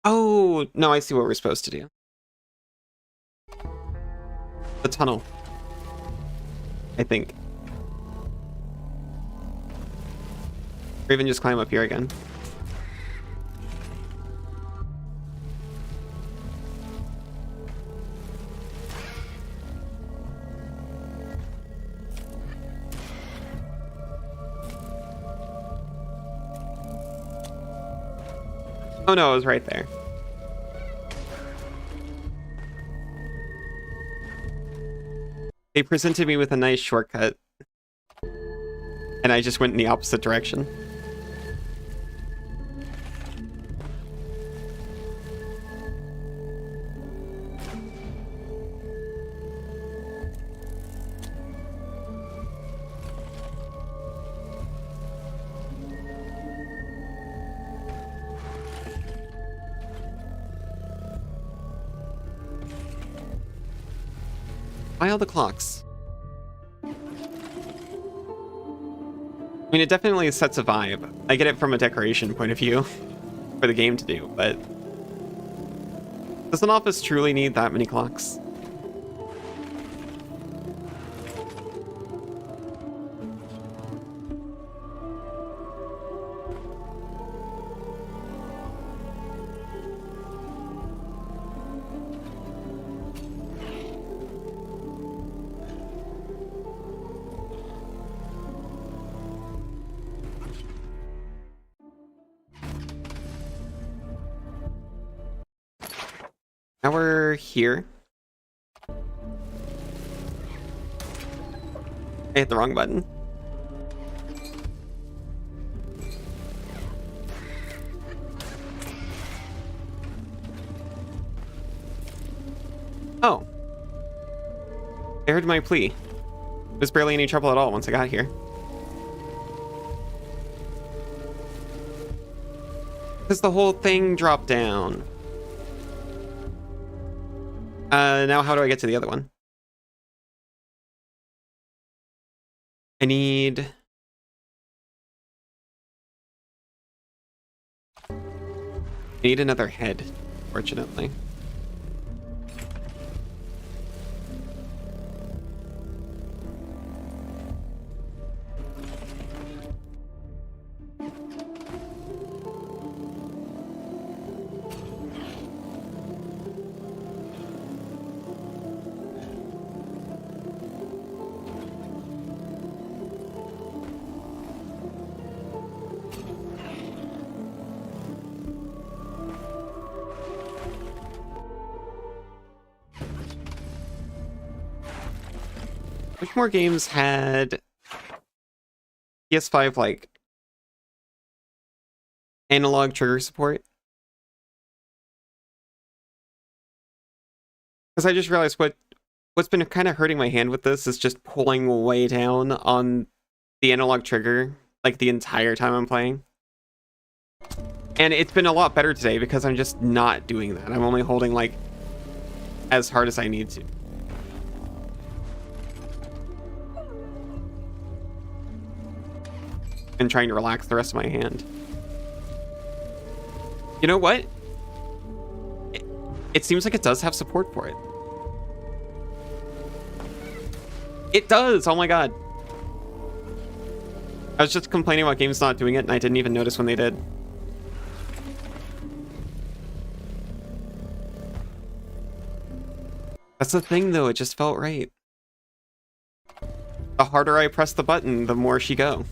Speaker 1: Oh, no, I see what we're supposed to do. The tunnel. I think. Or even just climb up here again. Oh no, it was right there. They presented me with a nice shortcut. And I just went in the opposite direction. Why all the clocks? I mean, it definitely sets a vibe. I get it from a decoration point of view for the game to do, but does an office truly need that many clocks? Now we're here. I hit the wrong button. Oh. They heard my plea. It was barely any trouble at all once I got here. Because the whole thing dropped down. Now how do I get to the other one? I need another head, fortunately. Which more games had PS5 like analog trigger support? Because I just realized what's been kind of hurting my hand with this is just pulling way down on the analog trigger like the entire time I'm playing. And it's been a lot better today because I'm just not doing that. I'm only holding like as hard as I need to. And trying to relax the rest of my hand. You know what? It seems like it does have support for it. It does! Oh my god. I was just complaining about games not doing it, and I didn't even notice when they did. That's the thing, though. It just felt right. The harder I press the button, the more she go.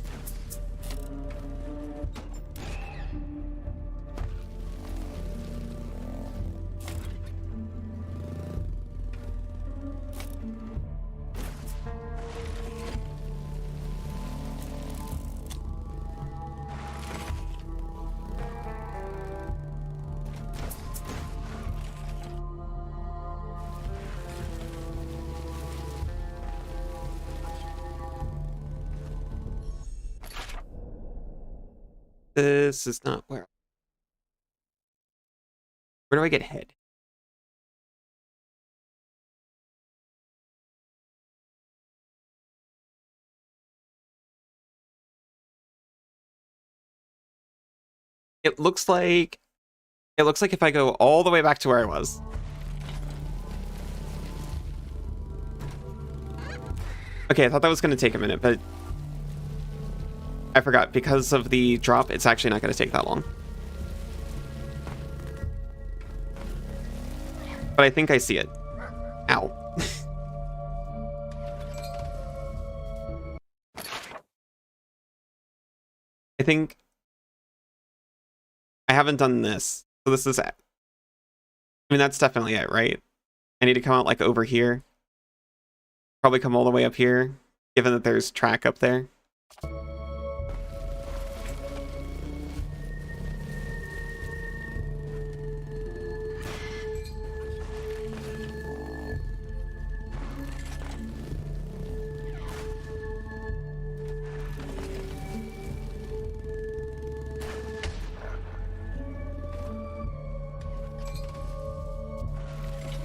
Speaker 1: This is not where do I get head? It looks like if I go all the way back to where I was. Okay, I thought that was going to take a minute, but I forgot. Because of the drop, it's actually not going to take that long. But I think I see it. Ow. I think I haven't done this. So this is, I mean, that's definitely it, right? I need to come out like over here. Probably come all the way up here, given that there's track up there.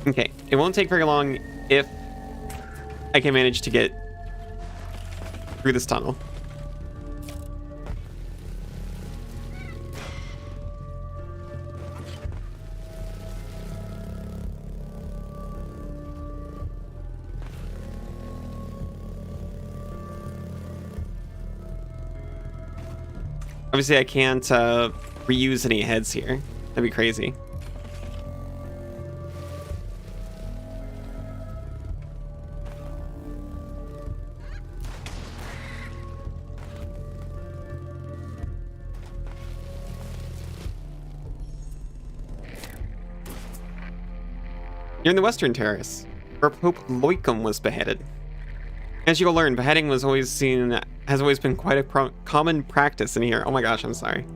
Speaker 1: Okay, it won't take very long if I can manage to get through this tunnel. Obviously, I can't reuse any heads here. That'd be crazy. You're in the Western Terrace, where Pope Loicum was beheaded. As you will learn, beheading has always been quite a common practice in here. Oh my gosh, I'm sorry.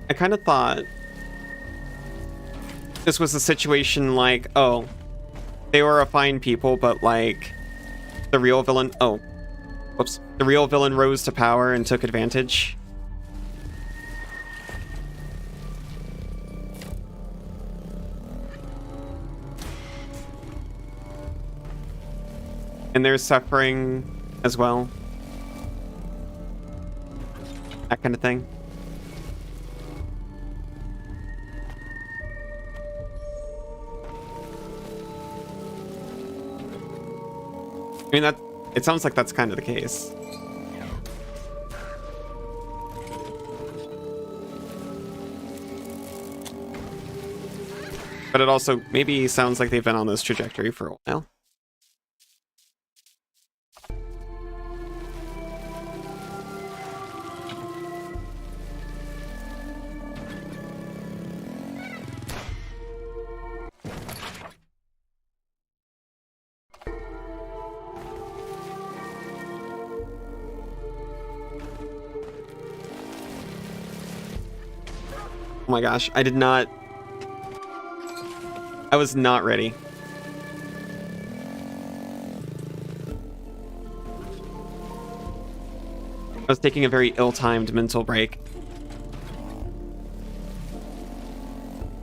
Speaker 1: I kind of thought this was a situation like, oh, they were a fine people, but like the real villain, oh, whoops, the real villain rose to power and took advantage. And they're suffering as well. That kind of thing. I mean, it sounds like that's kind of the case. But it also maybe sounds like they've been on this trajectory for a while. Oh my gosh, I did not... I was not ready. I was taking a very ill-timed mental break.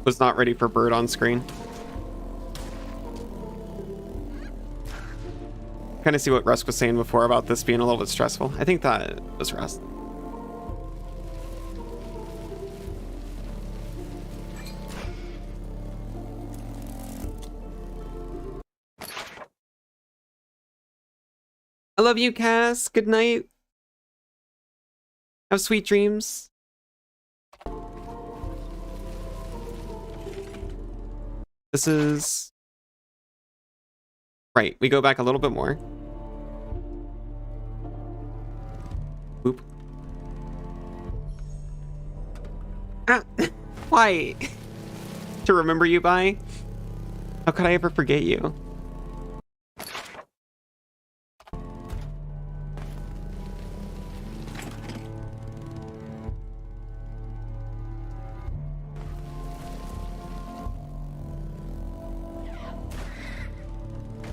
Speaker 1: Was not ready for bird on screen. Kind of see what Rusk was saying before about this being a little bit stressful. I think that was Rusk. I love you, Cass. Good night. Have sweet dreams. This is... Right, we go back a little bit more. Oop. Ah! Why? To remember you by? How could I ever forget you?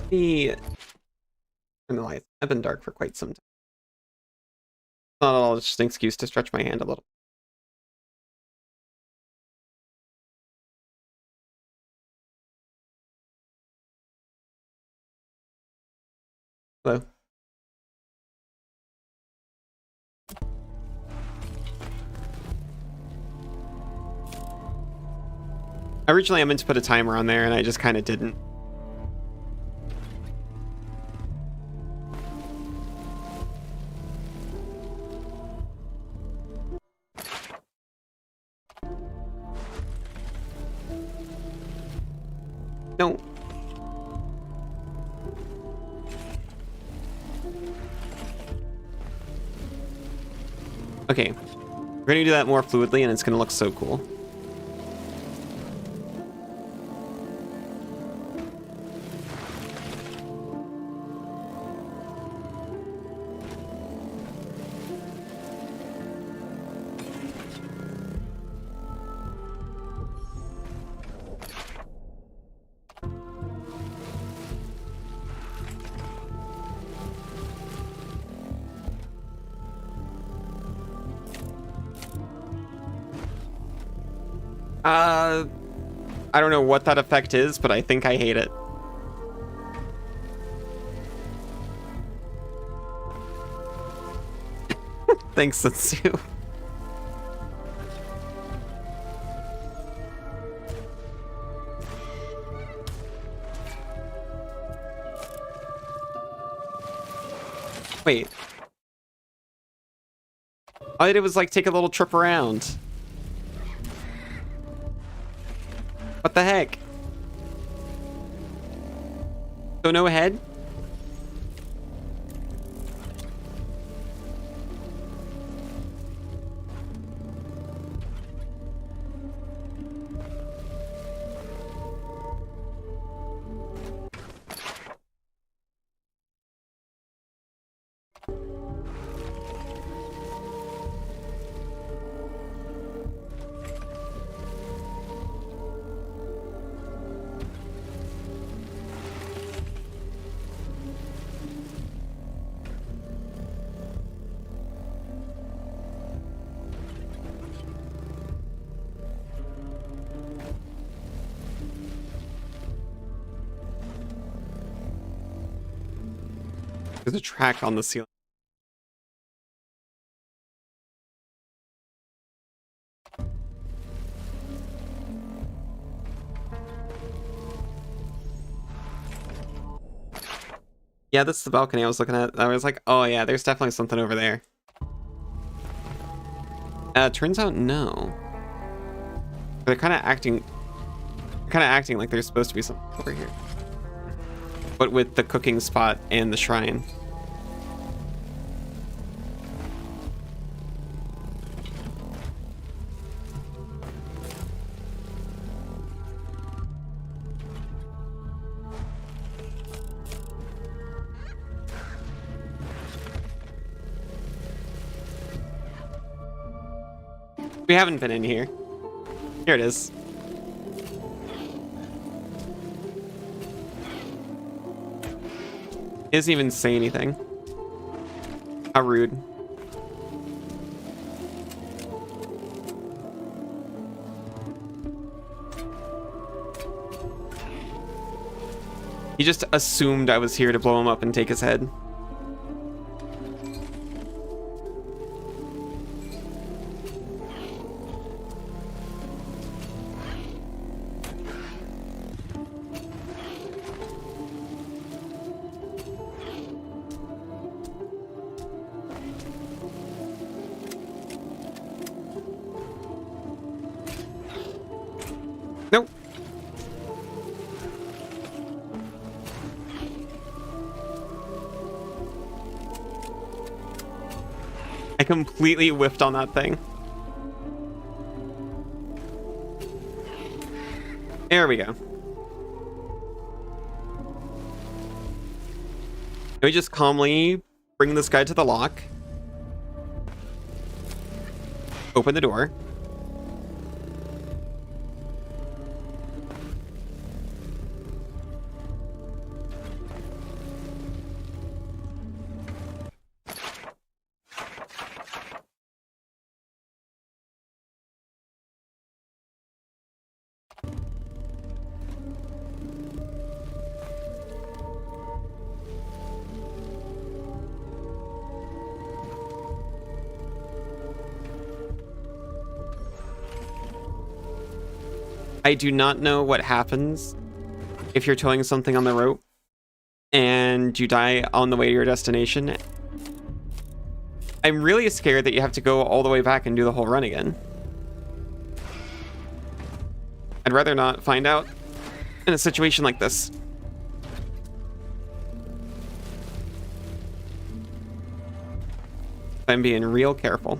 Speaker 1: Turn the lights. I've been dark for quite some time. Not at all just an excuse to stretch my hand a little. Hello. Originally I meant to put a timer on there and I just kind of didn't. No. Okay. We're gonna do that more fluidly and it's gonna look so cool. I don't know what that effect is, but I think I hate it. Thanks, Satsu. Wait. All I did was like take a little trip around. What the heck? So no head? There's a track on the ceiling. Yeah, that's the balcony I was looking at. I was like, oh yeah, there's definitely something over there. Turns out no. They're kind of acting like there's supposed to be something over here. But with the cooking spot and the shrine. We haven't been in here. Here it is. He doesn't even say anything. How rude. He just assumed I was here to blow him up and take his head. Nope. I completely whiffed on that thing. There we go. We just calmly bring this guy to the lock. Open the door. I do not know what happens if you're towing something on the rope and you die on the way to your destination. I'm really scared that you have to go all the way back and do the whole run again. I'd rather not find out in a situation like this. I'm being real careful.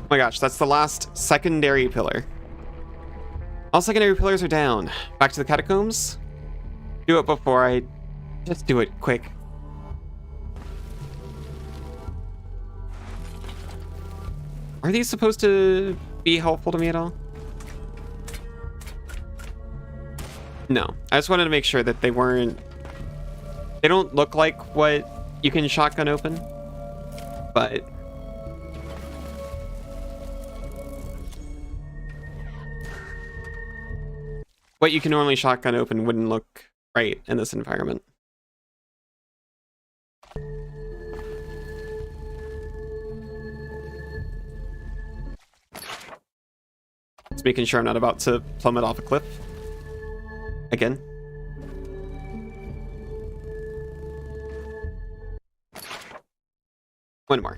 Speaker 1: Oh my gosh, that's the last secondary pillar. All secondary pillars are down. Back to the catacombs. Do it before I... Just do it quick. Are these supposed to be helpful to me at all? No. I just wanted to make sure that they weren't... They don't look like what you can shotgun open, but... what you can normally shotgun open wouldn't look right in this environment. Just making sure I'm not about to plummet off a cliff. Again. One more.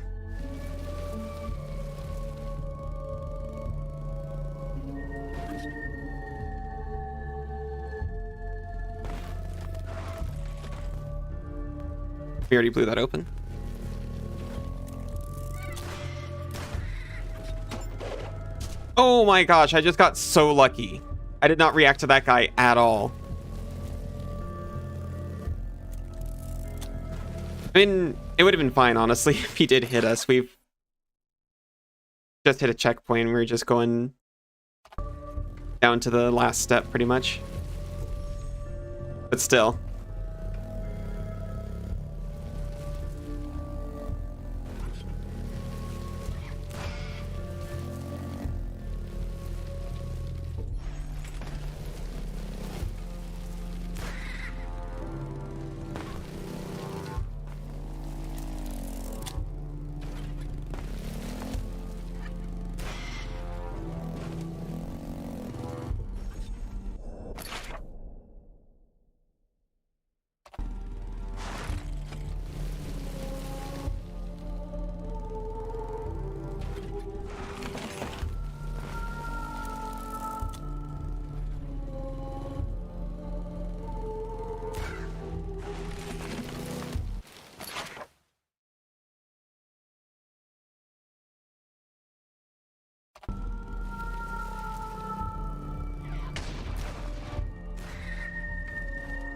Speaker 1: We already blew that open. Oh my gosh, I just got so lucky. I did not react to that guy at all. I mean, it would have been fine, honestly, if he did hit us. We've just hit a checkpoint. We were just going down to the last step, pretty much. But still.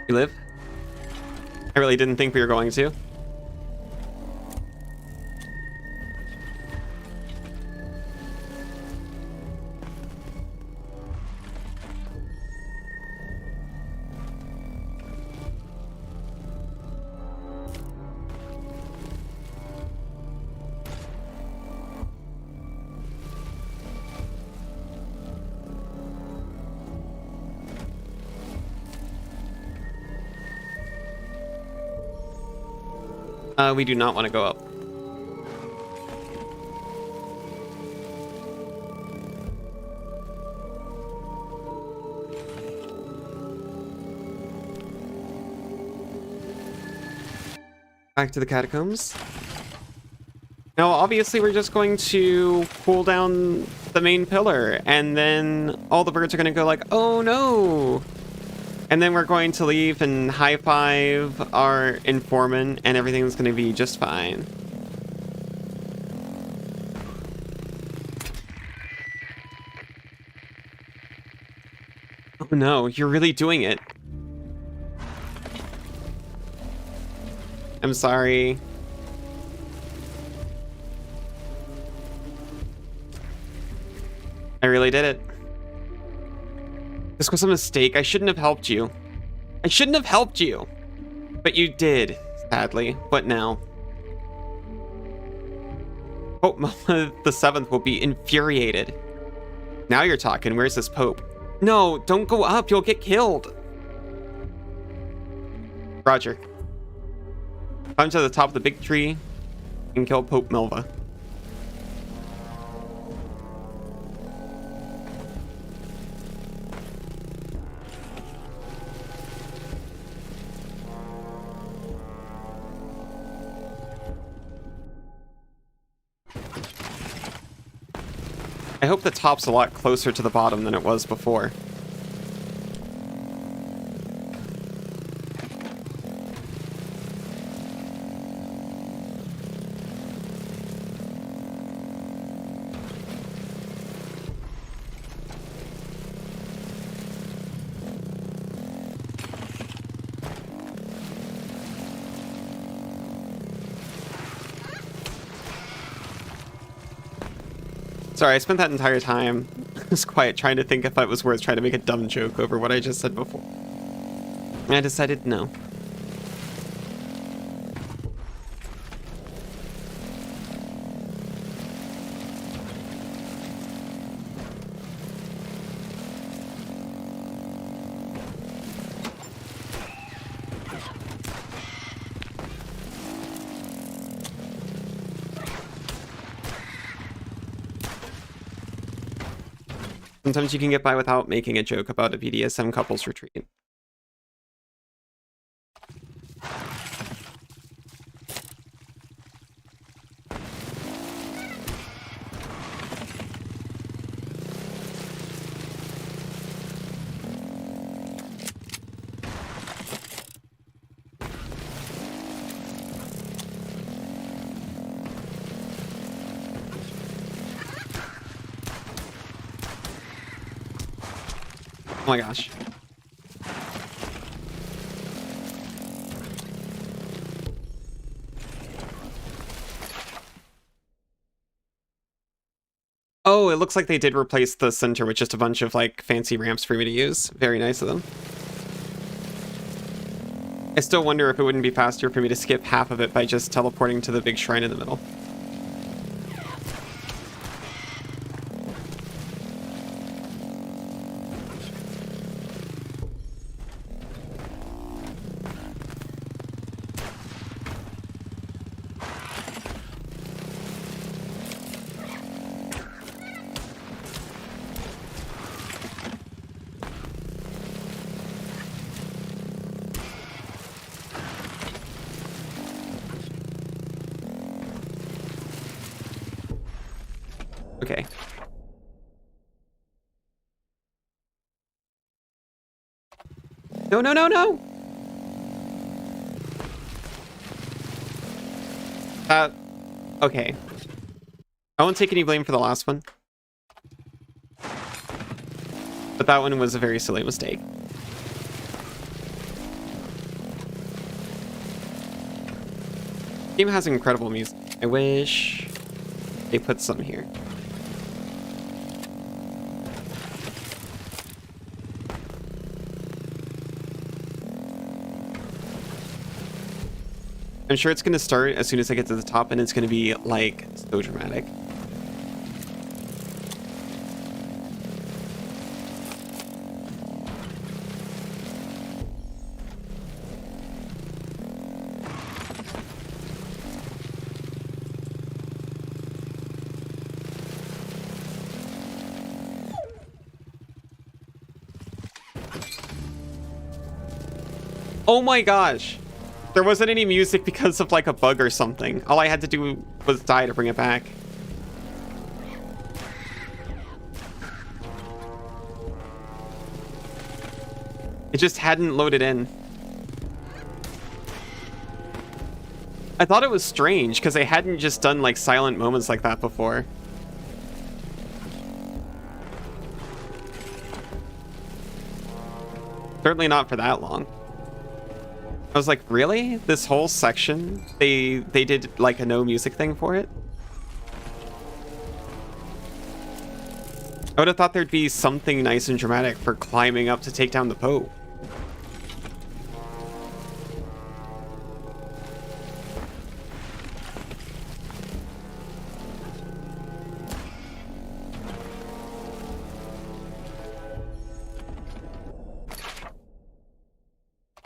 Speaker 1: You live? I really didn't think we were going to. We do not want to go up. Back to the catacombs. Now, obviously, we're just going to pull down the main pillar, and then all the birds are going to go like, oh no! And then we're going to leave and high-five our informant, and everything's going to be just fine. Oh no, you're really doing it. I'm sorry. I really did it. This was a mistake. I shouldn't have helped you. I shouldn't have helped you. But you did, sadly. What now? Pope Mama the 7th will be infuriated. Now you're talking. Where's this Pope? No, don't go up. You'll get killed. Roger. Climb to the top of the big tree and kill Pope Milva. I hope the top's a lot closer to the bottom than it was before. Sorry, I spent that entire time just quiet trying to think if it was worth trying to make a dumb joke over what I just said before. And I decided no. Sometimes you can get by without making a joke about a BDSM couples retreat. Oh my gosh. Oh, it looks like they did replace the center with just a bunch of like fancy ramps for me to use. Very nice of them. I still wonder if it wouldn't be faster for me to skip half of it by just teleporting to the big shrine in the middle. Okay. No, no, no, no! Okay. I won't take any blame for the last one. But that one was a very silly mistake. Game has incredible music. I wish they put some here. I'm sure it's going to start as soon as I get to the top, and it's going to be, like, so dramatic. Oh my gosh! There wasn't any music because of like a bug or something. All I had to do was die to bring it back. It just hadn't loaded in. I thought it was strange because I hadn't just done like silent moments like that before. Certainly not for that long. I was like, really? This whole section? They did like a no music thing for it? I would have thought there'd be something nice and dramatic for climbing up to take down the Pope.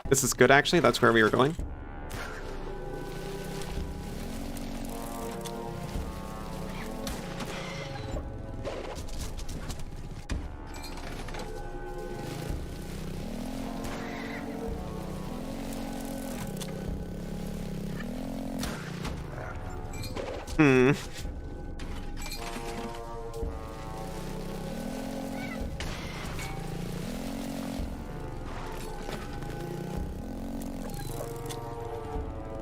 Speaker 1: This is good, actually. That's where we were going.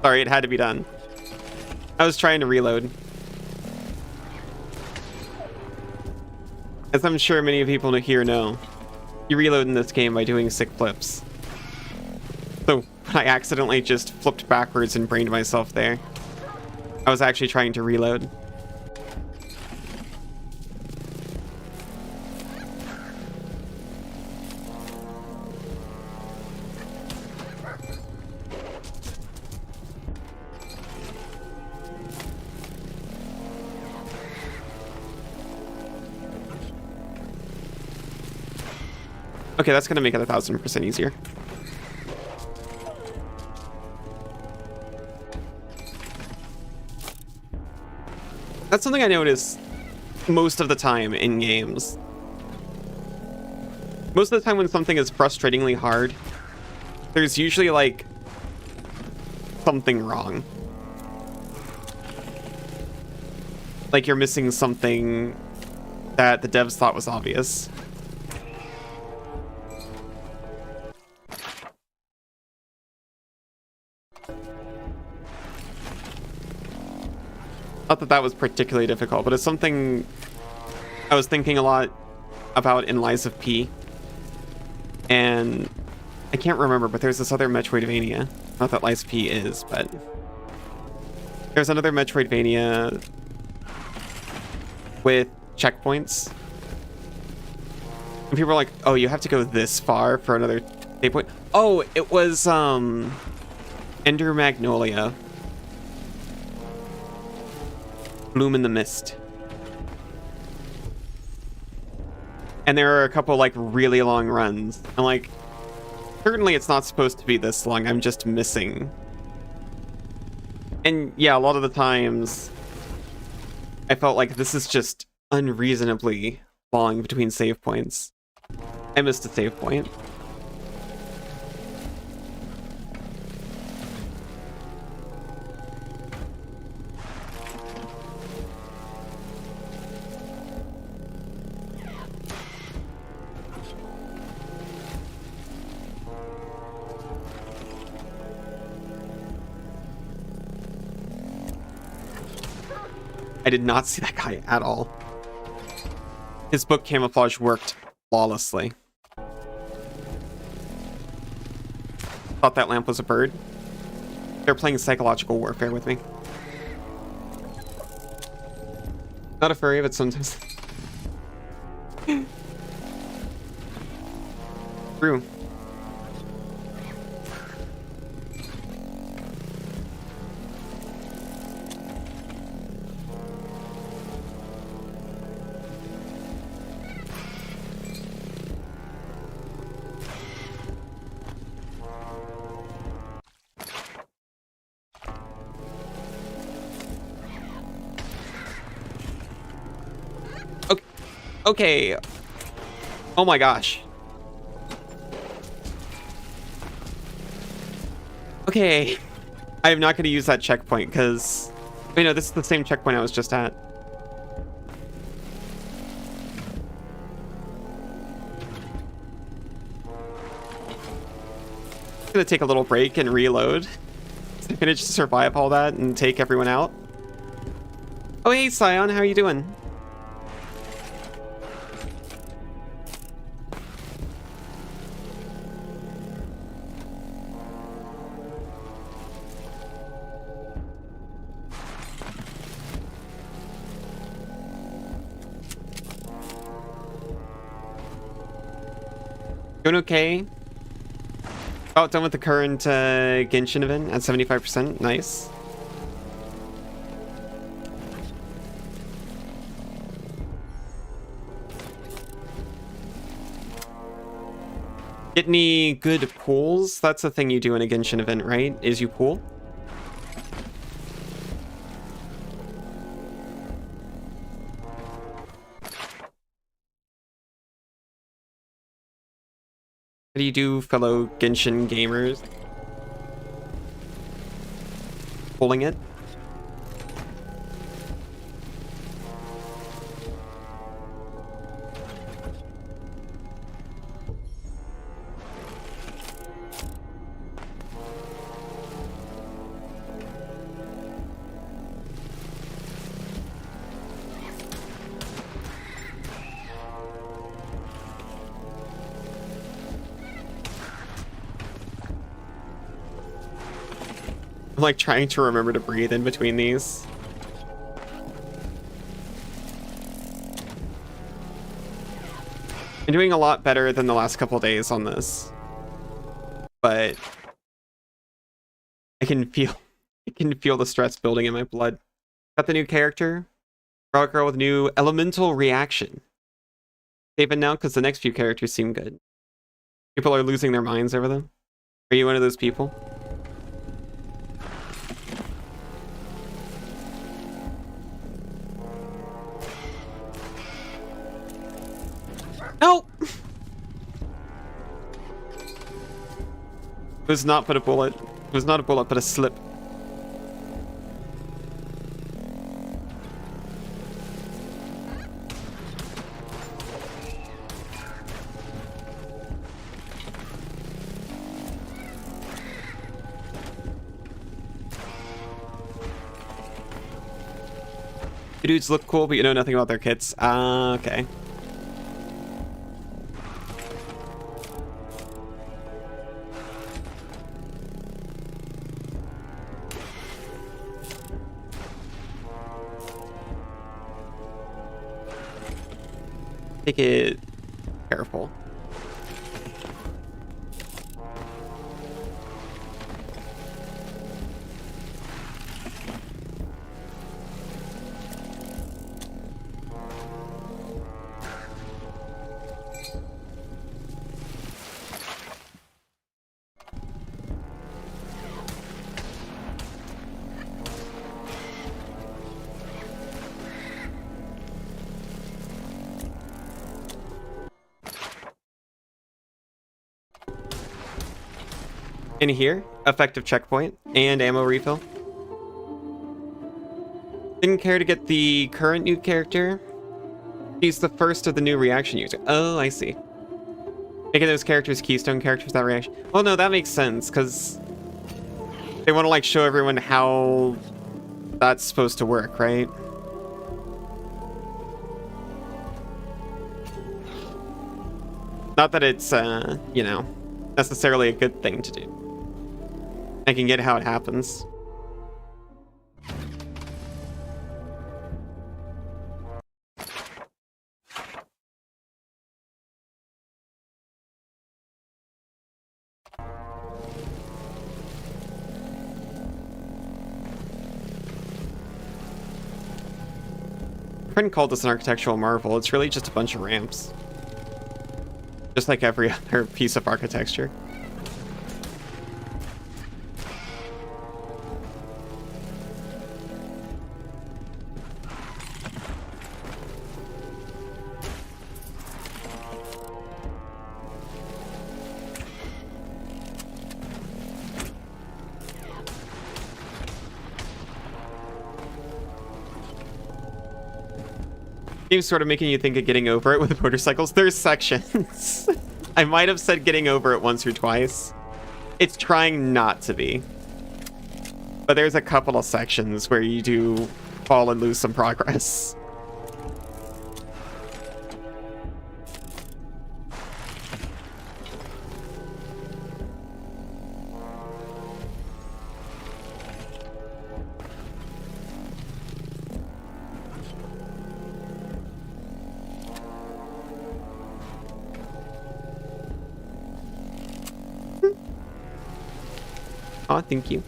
Speaker 1: Sorry, it had to be done. I was trying to reload. As I'm sure many people here know, you reload in this game by doing sick flips. So I accidentally just flipped backwards and brained myself there. I was actually trying to reload. Okay, that's gonna make it 1000% easier. That's something I notice most of the time in games. Most of the time when something is frustratingly hard, there's usually like something wrong. Like you're missing something that the devs thought was obvious. Not that that was particularly difficult, but it's something I was thinking a lot about in Lies of P. And I can't remember, but there's this other Metroidvania. Not that Lies of P is, but there's another Metroidvania with checkpoints. And people are like, oh, you have to go this far for another save point. Oh, it was Ender Magnolia. Bloom in the Mist. And there are a couple like really long runs. And like, certainly it's not supposed to be this long. I'm just missing. And yeah, a lot of the times I felt like this is just unreasonably long between save points. I missed a save point. I did not see that guy at all. His book camouflage worked flawlessly. Thought that lamp was a bird. They're playing psychological warfare with me. Not a furry, but sometimes. True. Okay. Oh my gosh. Okay. I am not going to use that checkpoint because, you know, this is the same checkpoint I was just at. I'm going to take a little break and reload. I managed to survive all that and take everyone out. Oh, hey, Scion. How are you doing? Doing okay. About done with the current Genshin event at 75%. Nice. Get any good pulls? That's the thing you do in a Genshin event, right? Is you pull? How do you do, fellow Genshin gamers? Pulling it? I'm like trying to remember to breathe in between these. I'm doing a lot better than the last couple days on this. But I can feel the stress building in my blood. Got the new character. Rock girl with new elemental reaction. Save it now because the next few characters seem good. People are losing their minds over them. Are you one of those people? No! It was not but a bullet. It was not a bullet, but a slip. The dudes look cool, but you know nothing about their kits. Okay. Take it careful. In here, effective checkpoint and ammo refill. Didn't care to get the current new character. He's the first of the new reaction user. Oh, I see. Making those characters keystone characters, that reaction. Well, no, that makes sense, because they want to, like, show everyone how that's supposed to work, right? Not that it's, you know, necessarily a good thing to do. I can get how it happens. friend called this an architectural marvel. It's really just a bunch of ramps. Just like every other piece of architecture. Game's sort of making you think of getting over it with motorcycles. There's sections. I might have said getting over it once or twice. It's trying not to be. But there's a couple of sections where you do fall and lose some progress. Oh, thank you.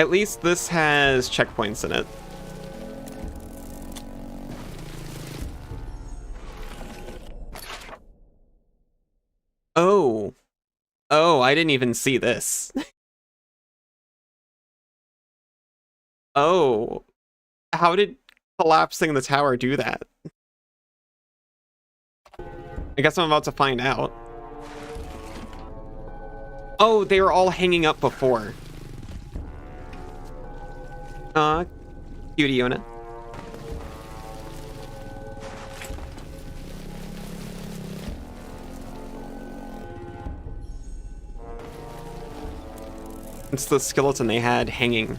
Speaker 1: At least this has checkpoints in it. Oh. Oh, I didn't even see this. Oh. How did collapsing the tower do that? I guess I'm about to find out. Oh, they were all hanging up before. Cutie Yona. It's the skeleton they had hanging.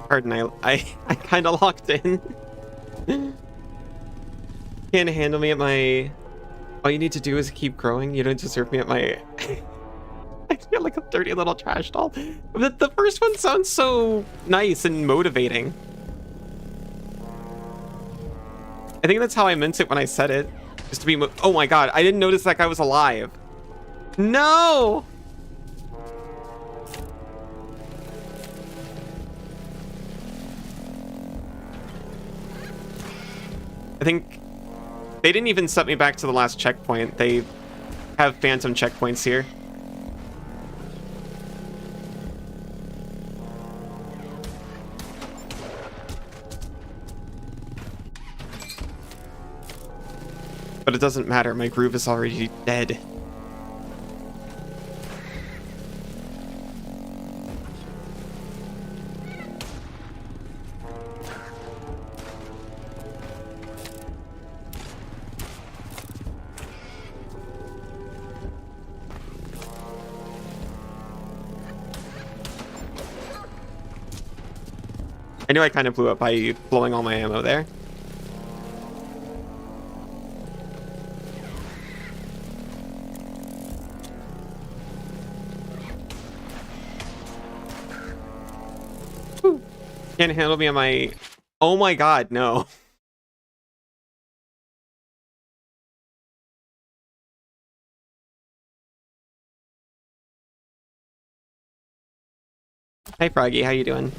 Speaker 1: Pardon, I kind of locked in. Can't handle me at my... All you need to do is keep growing. You don't deserve me at my... I feel like a dirty little trash doll. The first one sounds so nice and motivating. I think that's how I meant it when I said it. Just to be... Oh my god, I didn't notice that guy was alive. No! I think they didn't even set me back to the last checkpoint. They have phantom checkpoints here. But it doesn't matter. My groove is already dead. I knew I kind of blew up by blowing all my ammo there. Whew. Can't handle me on my Oh my god, no. Hi, Froggy. How you doing?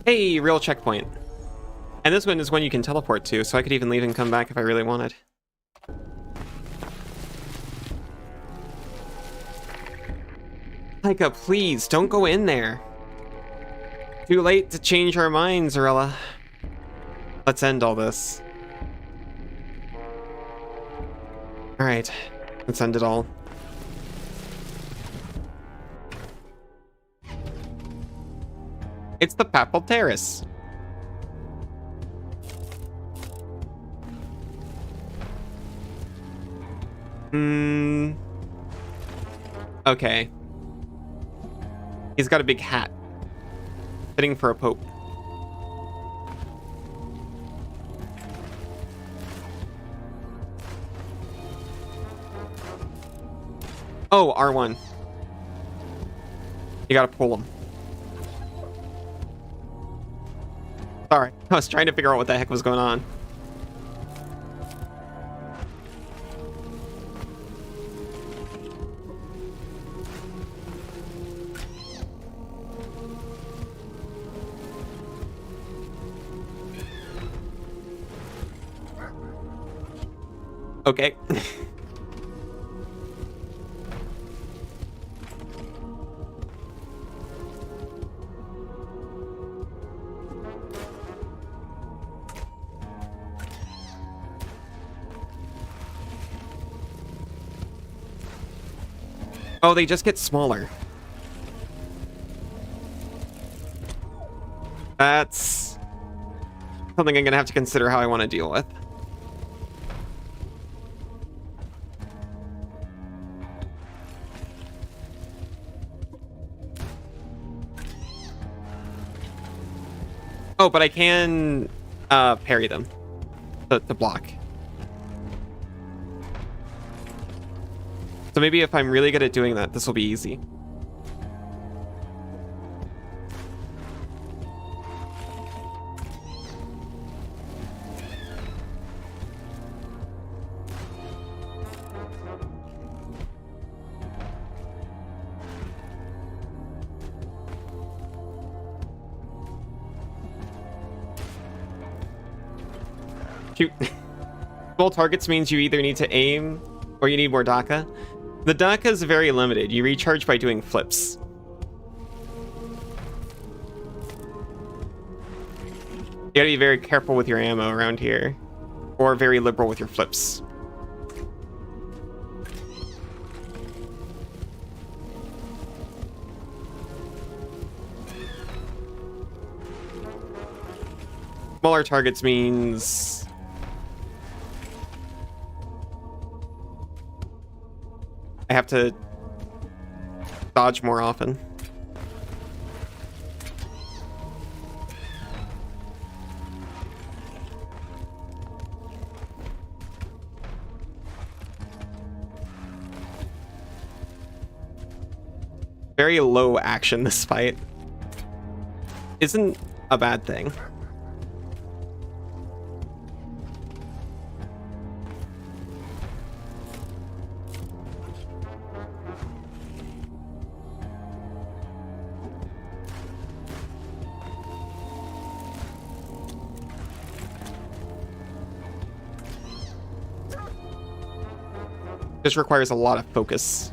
Speaker 1: Hey, real checkpoint. And this one is one you can teleport to, so I could even leave and come back if I really wanted. Laika, please, don't go in there. Too late to change our minds, Arella. Let's end all this. Alright, let's end it all. It's the Papal Terrace. Okay. He's got a big hat. Fitting for a pope. Oh, R1. You gotta pull him. Sorry, I was trying to figure out what the heck was going on. Okay. Oh, they just get smaller. That's something I'm gonna have to consider how I want to deal with. Oh, but I can parry them to block. So maybe if I'm really good at doing that, this will be easy. Shoot. Small targets means you either need to aim or you need more Daka. The Daka is very limited. You recharge by doing flips. You gotta be very careful with your ammo around here. Or very liberal with your flips. Smaller targets means I have to dodge more often. Very low action this fight. Isn't a bad thing. This requires a lot of focus.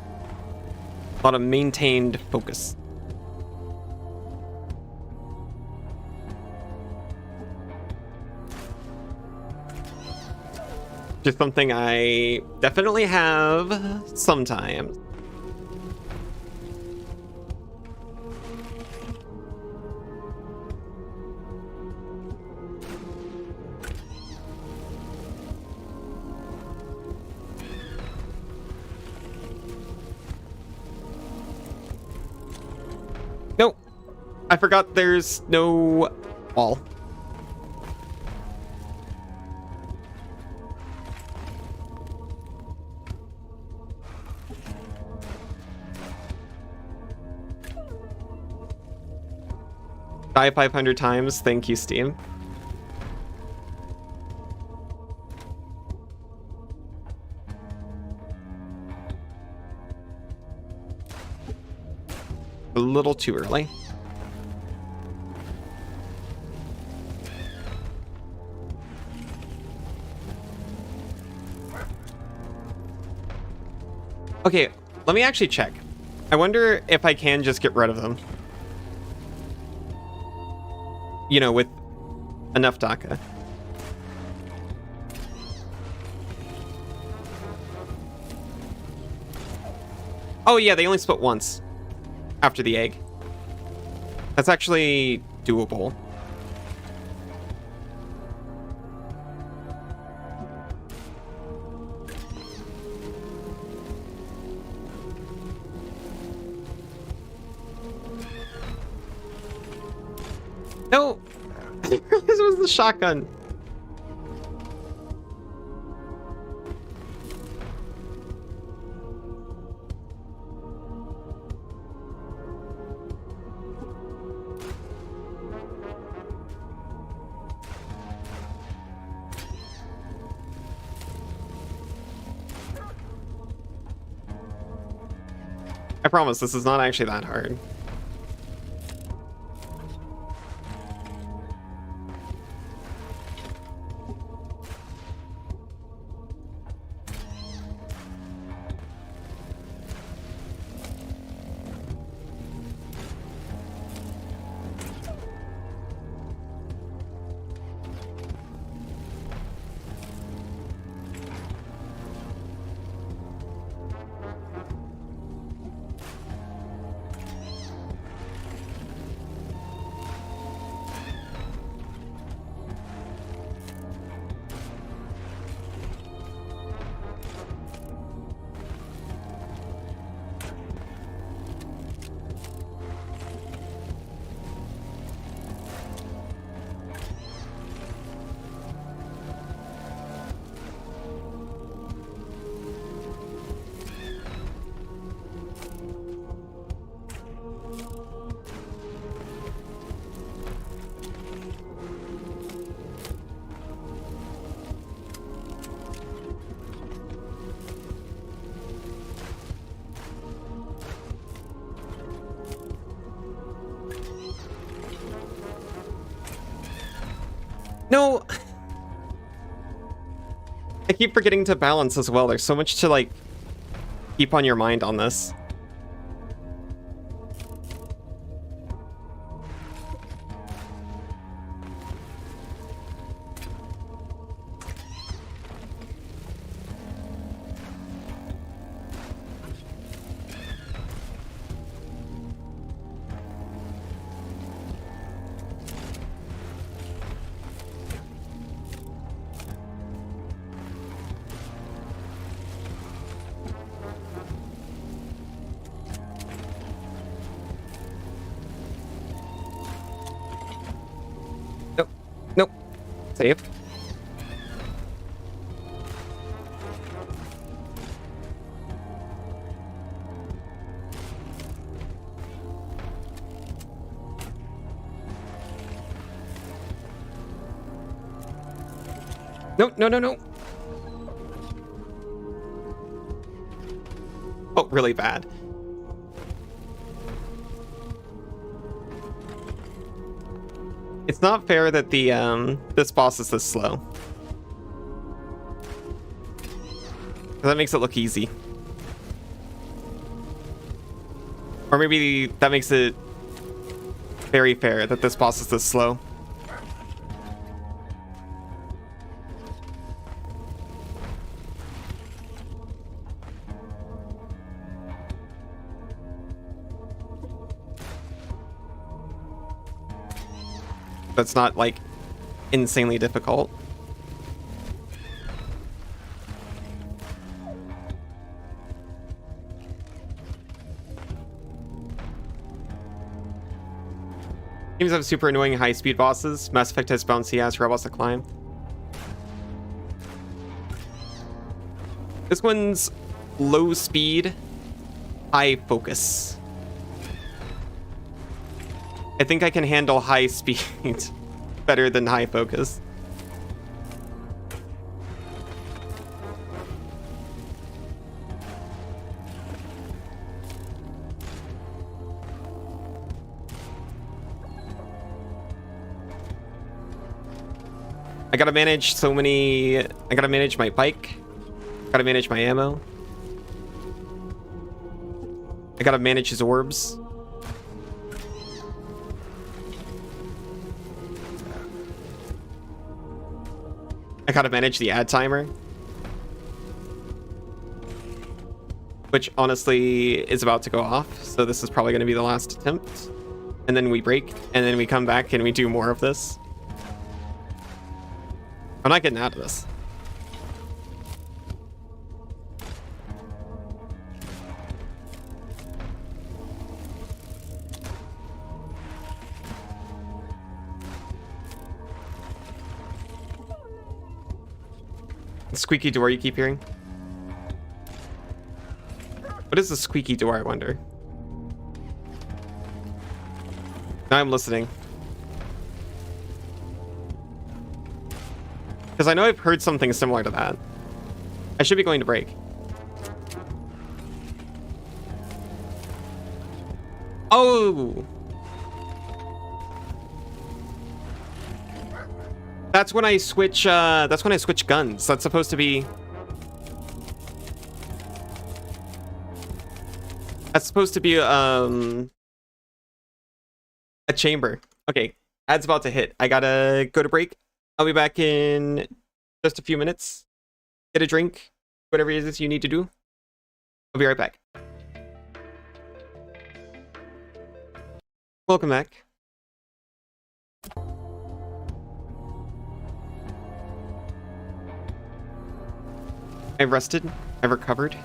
Speaker 1: A lot of maintained focus. Just something I definitely have sometimes. Nope. I forgot there's no wall. Die 500 times. Thank you, Steam. A little too early. Okay, let me actually check. I wonder if I can just get rid of them. You know, with enough DACA. Oh yeah, they only split once after the egg. That's actually doable. No! This was the shotgun. I promise this is not actually that hard. No! I keep forgetting to balance as well. There's so much to, like, keep on your mind on this. Nope. Save. No, no, no, no. Oh, really bad. It's not fair that the this boss is this slow. That makes it look easy. Or maybe that makes it very fair that this boss is this slow. That's not like insanely difficult. Games have super annoying high-speed bosses. Mass Effect has bouncy-ass robots to climb. This one's low speed, high focus. I think I can handle high speed better than high focus. I gotta manage so many. I gotta manage my bike. Gotta manage my ammo. I gotta manage his orbs. I gotta manage the ad timer. Which honestly is about to go off, so this is probably gonna be the last attempt. And then we break, and then we come back and we do more of this. I'm not getting out of this. The squeaky door you keep hearing? What is the squeaky door, I wonder? Now I'm listening. Because I know I've heard something similar to that. I should be going to break. Oh! That's when I switch, guns. That's supposed to be... That's supposed to be, a chamber. Okay, ad's about to hit. I gotta go to break. I'll be back in just a few minutes. Get a drink, whatever it is you need to do. I'll be right back. Welcome back. I've rested. I've recovered.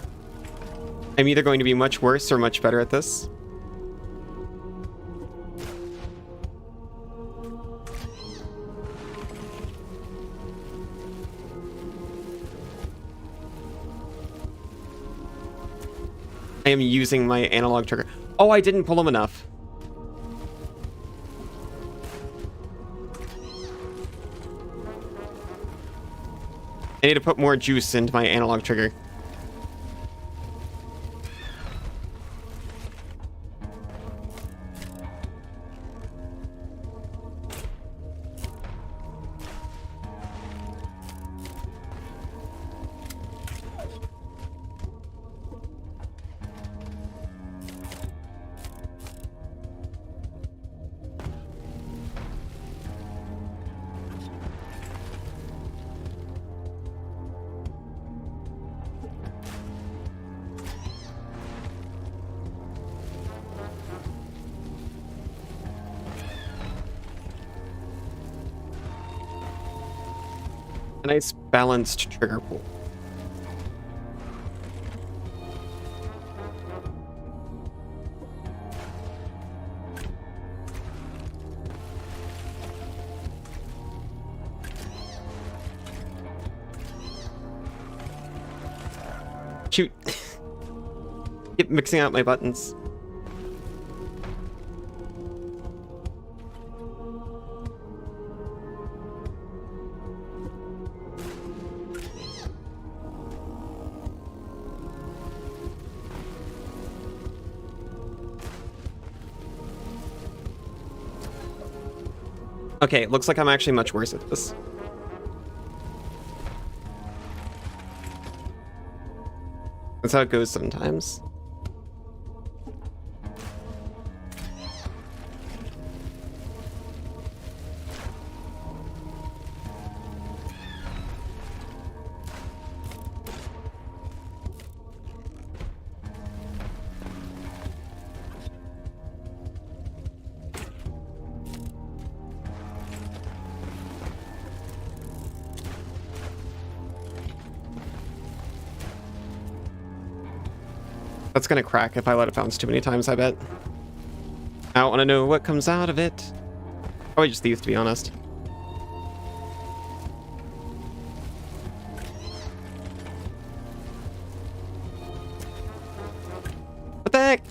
Speaker 1: I'm either going to be much worse or much better at this. I am using my analog trigger. Oh, I didn't pull him enough. I need to put more juice into my analog trigger. A nice balanced trigger pull. Shoot. Keep mixing out my buttons. Okay, looks like I'm actually much worse at this. That's how it goes sometimes. That's gonna crack if I let it bounce too many times, I bet. I don't want to know what comes out of it. Probably just these, to be honest. What the heck?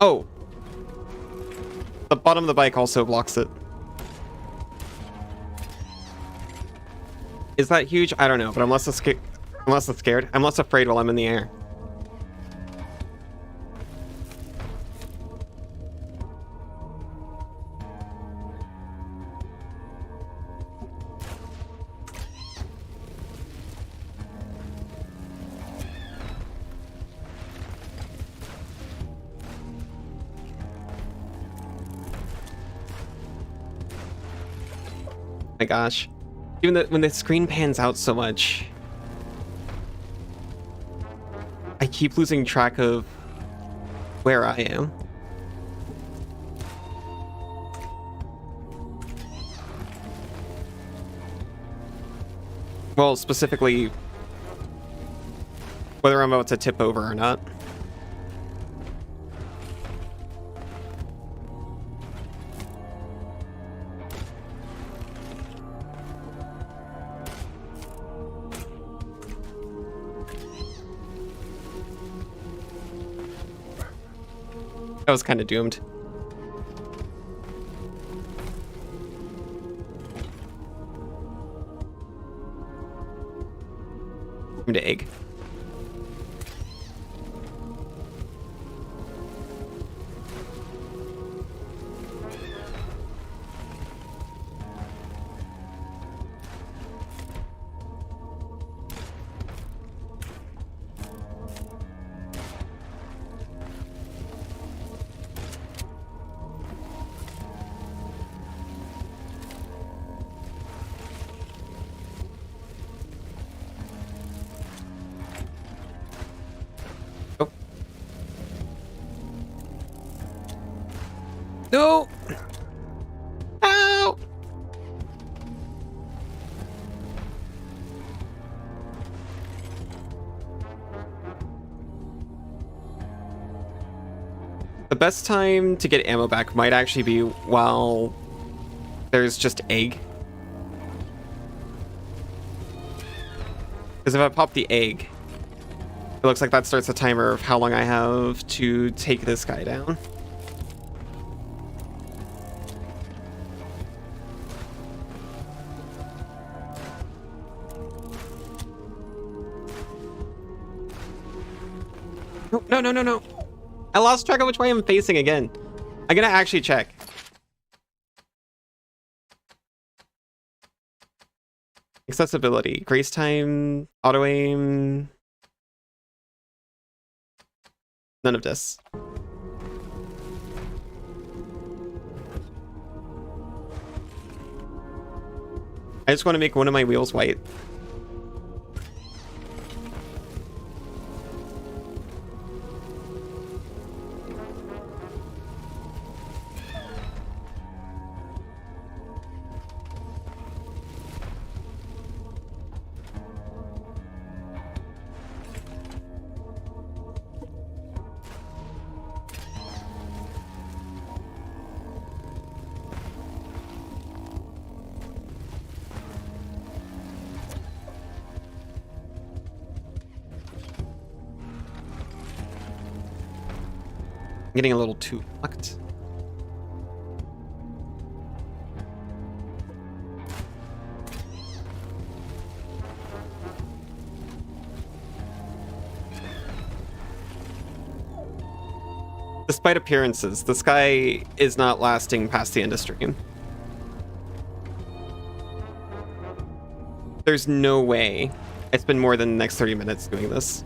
Speaker 1: Oh. The bottom of the bike also blocks it. Is that huge? I don't know, but I'm less scared. I'm less afraid while I'm in the air. My gosh. Even when the screen pans out so much, I keep losing track of where I am. Well, specifically, whether I'm about to tip over or not. I was kind of doomed. Doomed to egg. No! Ow! The best time to get ammo back might actually be while there's just egg. Because if I pop the egg, it looks like that starts a timer of how long I have to take this guy down. No, no, no, no. I lost track of which way I'm facing again. I'm gonna actually check. Accessibility, grace time, auto aim. None of this. I just want to make one of my wheels white. I'm getting a little too locked. Despite appearances, this guy is not lasting past the end of stream. There's no way I spend more than the next 30 minutes doing this.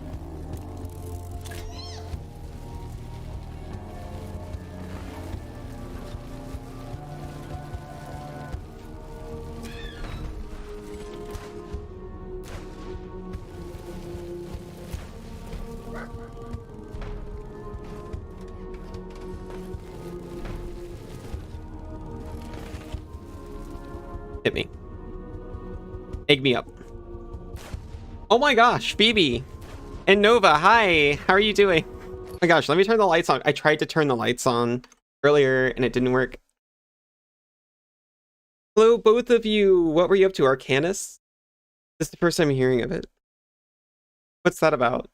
Speaker 1: Hit me. Egg me up. Oh my gosh, Phoebe and Nova, hi, how are you doing? Oh my gosh, let me turn the lights on. I tried to turn the lights on earlier and it didn't work. Hello, both of you. What were you up to, Arcanus? This is the first time hearing of it. What's that about?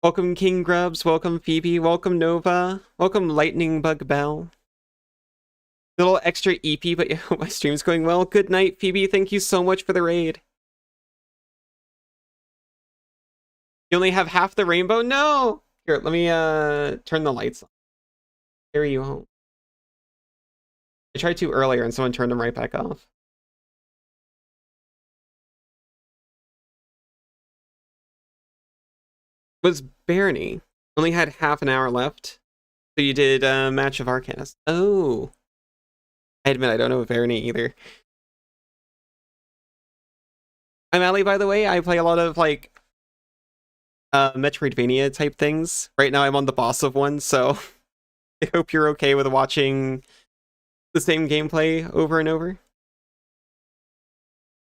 Speaker 1: Welcome, King Grubs. Welcome, Phoebe. Welcome, Nova. Welcome, Lightning Bug Bell. Little extra EP, but yeah, my stream's going well. Good night, Phoebe. Thank you so much for the raid. You only have half the rainbow? No! Here, let me turn the lights on. Carry you home. I tried to earlier and someone turned them right back off. Was Barney. Only had half an hour left. So you did Match of Arcanus. Oh. I admit I don't know Barney either. I'm Ali, by the way. I play a lot of like Metroidvania type things. Right now I'm on the boss of one, so I hope you're okay with watching the same gameplay over and over.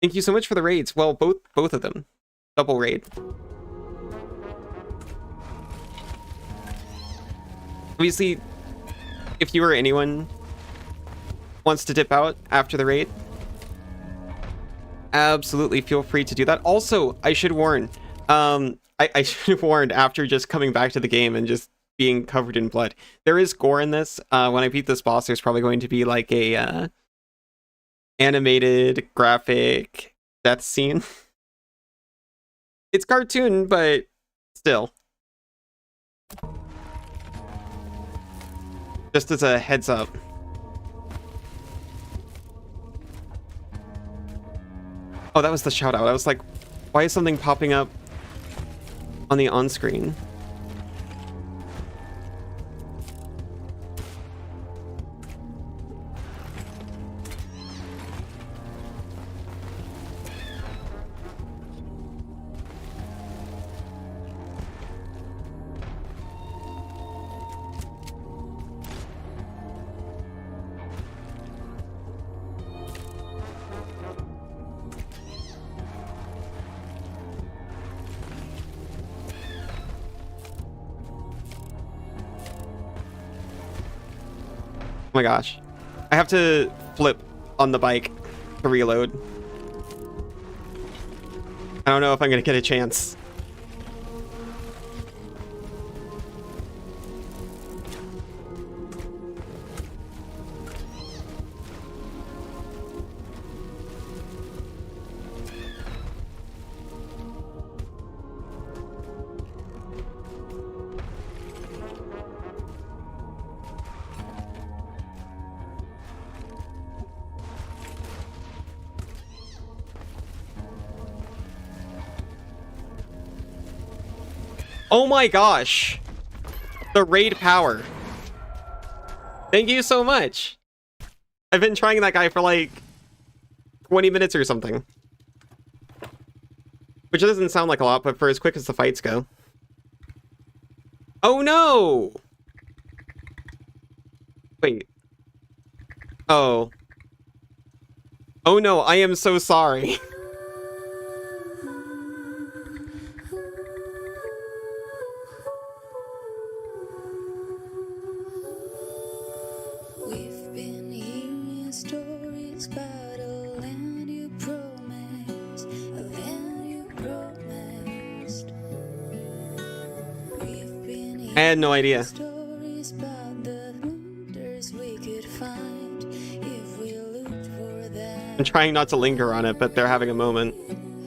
Speaker 1: Thank you so much for the raids. Well, both of them. Double raid. Obviously, if you or anyone wants to dip out after the raid, absolutely feel free to do that. Also, I should warn, I should have warned after just coming back to the game and just being covered in blood. There is gore in this. When I beat this boss, there's probably going to be like a animated graphic death scene. It's cartoon, but still. Just as a heads up. Oh, that was the shout out. I was like, why is something popping up on the on-screen? Oh my gosh. I have to flip on the bike to reload. I don't know if I'm gonna get a chance. Oh my gosh. The raid power. Thank you so much. I've been trying that guy for like 20 minutes or something. Which doesn't sound like a lot, but for as quick as the fights go. Oh no! Wait. Oh. Oh no, I am so sorry.
Speaker 2: We've been hearing stories about a land you promised, a land you promised. We've been
Speaker 1: I had no idea.
Speaker 2: stories about the wonders we could find if we looked for them.
Speaker 1: I'm trying not to linger on it, but they're having a moment.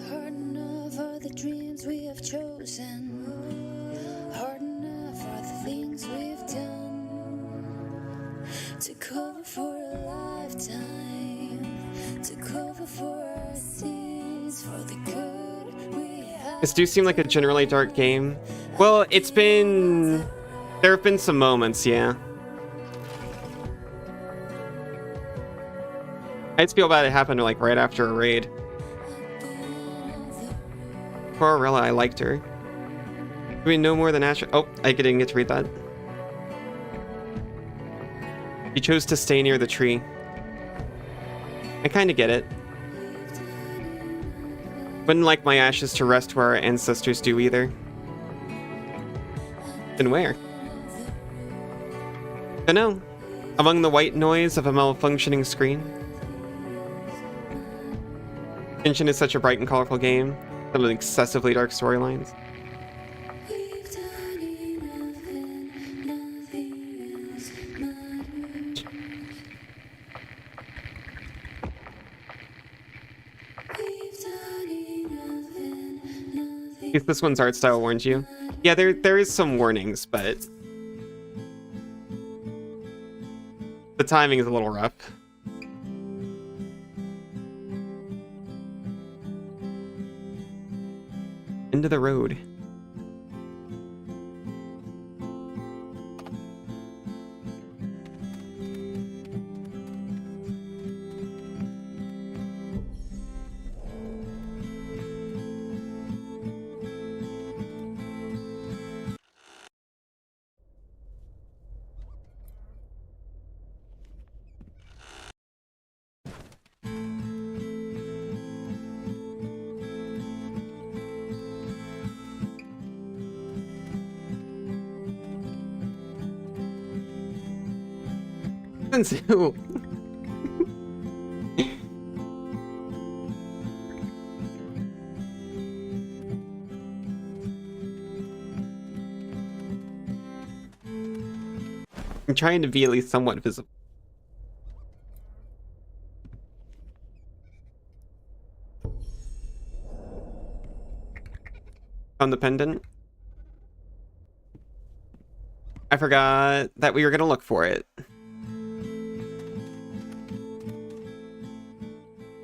Speaker 2: Hard enough are the dreams we have chosen. Hard enough are the things we've done. To cover for a lifetime, to cover for our sins, for the
Speaker 1: This do seem like a generally dark game. Well, it's been... There have been some moments, yeah. I just feel bad it happened like right after a raid. Poor Aurella, I liked her. Doing no more than Asher. Oh, I didn't get to read that. She chose to stay near the tree. I kind of get it. Wouldn't like my ashes to rest where our ancestors do either. Then where? Dunno. Among the white noise of a malfunctioning screen. Genshin is such a bright and colorful game, filled with excessively dark storylines. At least this one's art style warns you. Yeah, there is some warnings, but the timing is a little rough. End of the road. Senzu. I'm trying to be at least somewhat visible. On the pendant. I forgot that we were gonna look for it.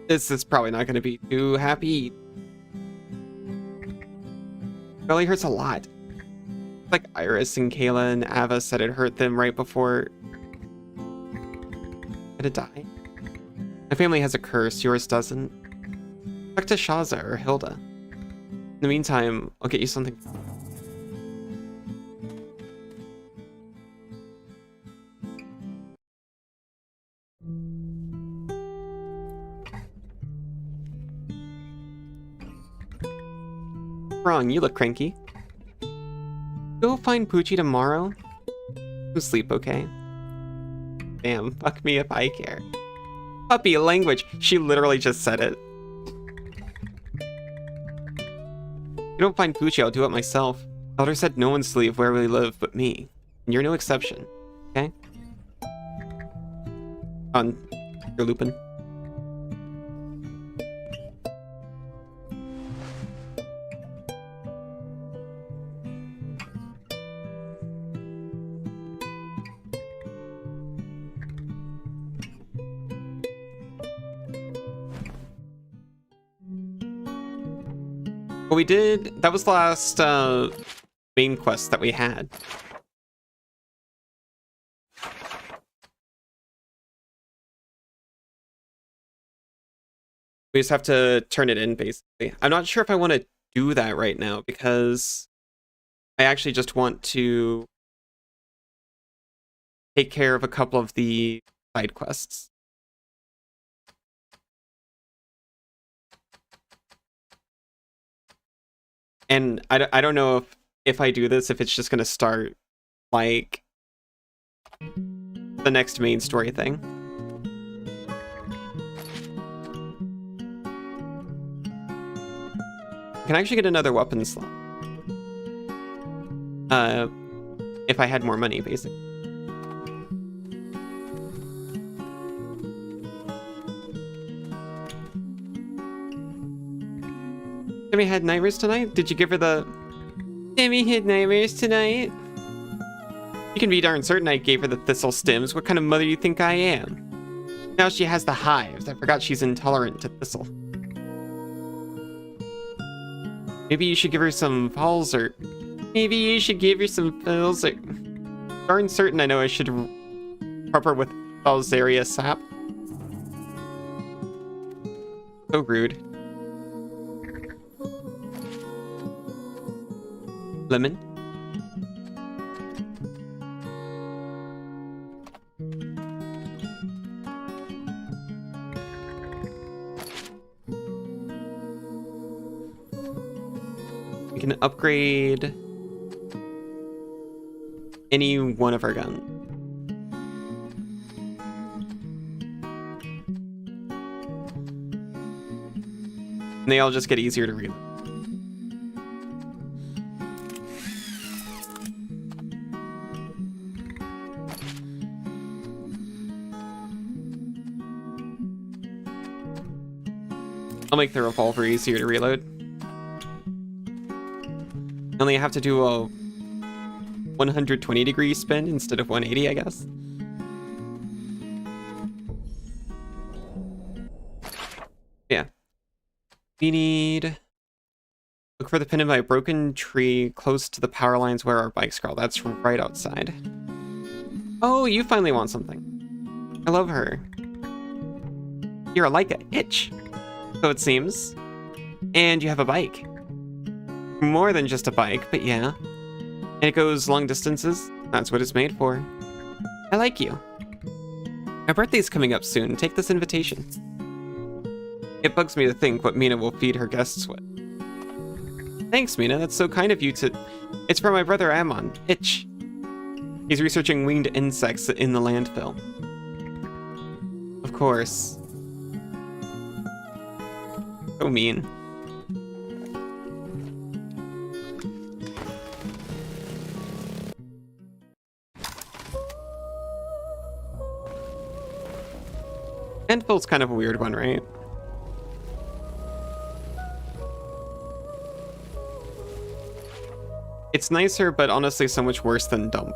Speaker 1: This is probably not going to be too happy. Belly hurts a lot. Like Iris and Kayla and Ava said it hurt them right before it had died. My family has a curse, yours doesn't. Talk to Shaza or Hilda. In the meantime, I'll get you something. Wrong, you look cranky. Go find Poochie tomorrow? You'll sleep okay? Damn, fuck me if I care. Puppy language, she literally just said it. If you don't find Poochie, I'll do it myself. Elder said no one's to leave where we live but me. And you're no exception, okay? On, you're Lupin. Well, we did... That was the last main quest that we had. We just have to turn it in, basically. I'm not sure if I want to do that right now, because I actually just want to take care of a couple of the side quests. And I don't know if I do this, if it's just going to start, like, the next main story thing. I can actually get another weapon slot. If I had more money, basically. Demi had nightmares tonight? Did you give her the... Demi had nightmares tonight? You can be darn certain I gave her the thistle stems. What kind of mother do you think I am? Now she has the hives. I forgot she's intolerant to thistle. Maybe you should give her some falls, or maybe you should give her some pills, or darn certain I know I should prep her with Falzaria sap. So rude. Lemon. We can upgrade any one of our guns. And they all just get easier to reload. I'll make the revolver easier to reload. Only have to do a 120-degree spin instead of 180, I guess. Yeah. We need... Look for the pin in my broken tree close to the power lines where our bikes crawl. That's right outside. Oh, you finally want something. I love her. You're a Laika itch. So it seems. And you have a bike. More than just a bike, but yeah. And it goes long distances. That's what it's made for. I like you. My birthday's coming up soon. Take this invitation. It bugs me to think what Mina will feed her guests with. Thanks, Mina. That's so kind of you to... It's for my brother Amon. Itch. He's researching winged insects in the landfill. Of course. So mean. Landfill's kind of a weird one, right? It's nicer, but honestly so much worse than dump.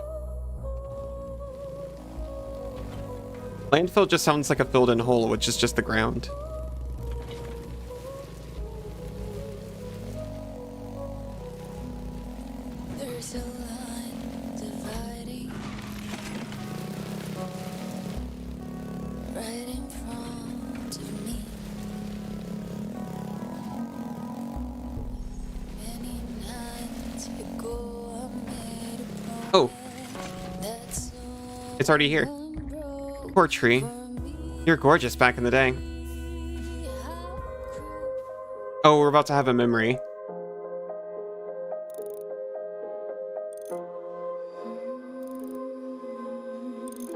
Speaker 1: Landfill just sounds like a filled-in hole, which is just the ground.
Speaker 2: There's a line dividing right in front of me. Many nights ago I made a
Speaker 1: Oh,
Speaker 2: promise that's all
Speaker 1: it's already here.
Speaker 2: broke
Speaker 1: Poor tree.
Speaker 2: for me.
Speaker 1: You're gorgeous back in the day. Oh, we're about to have a memory.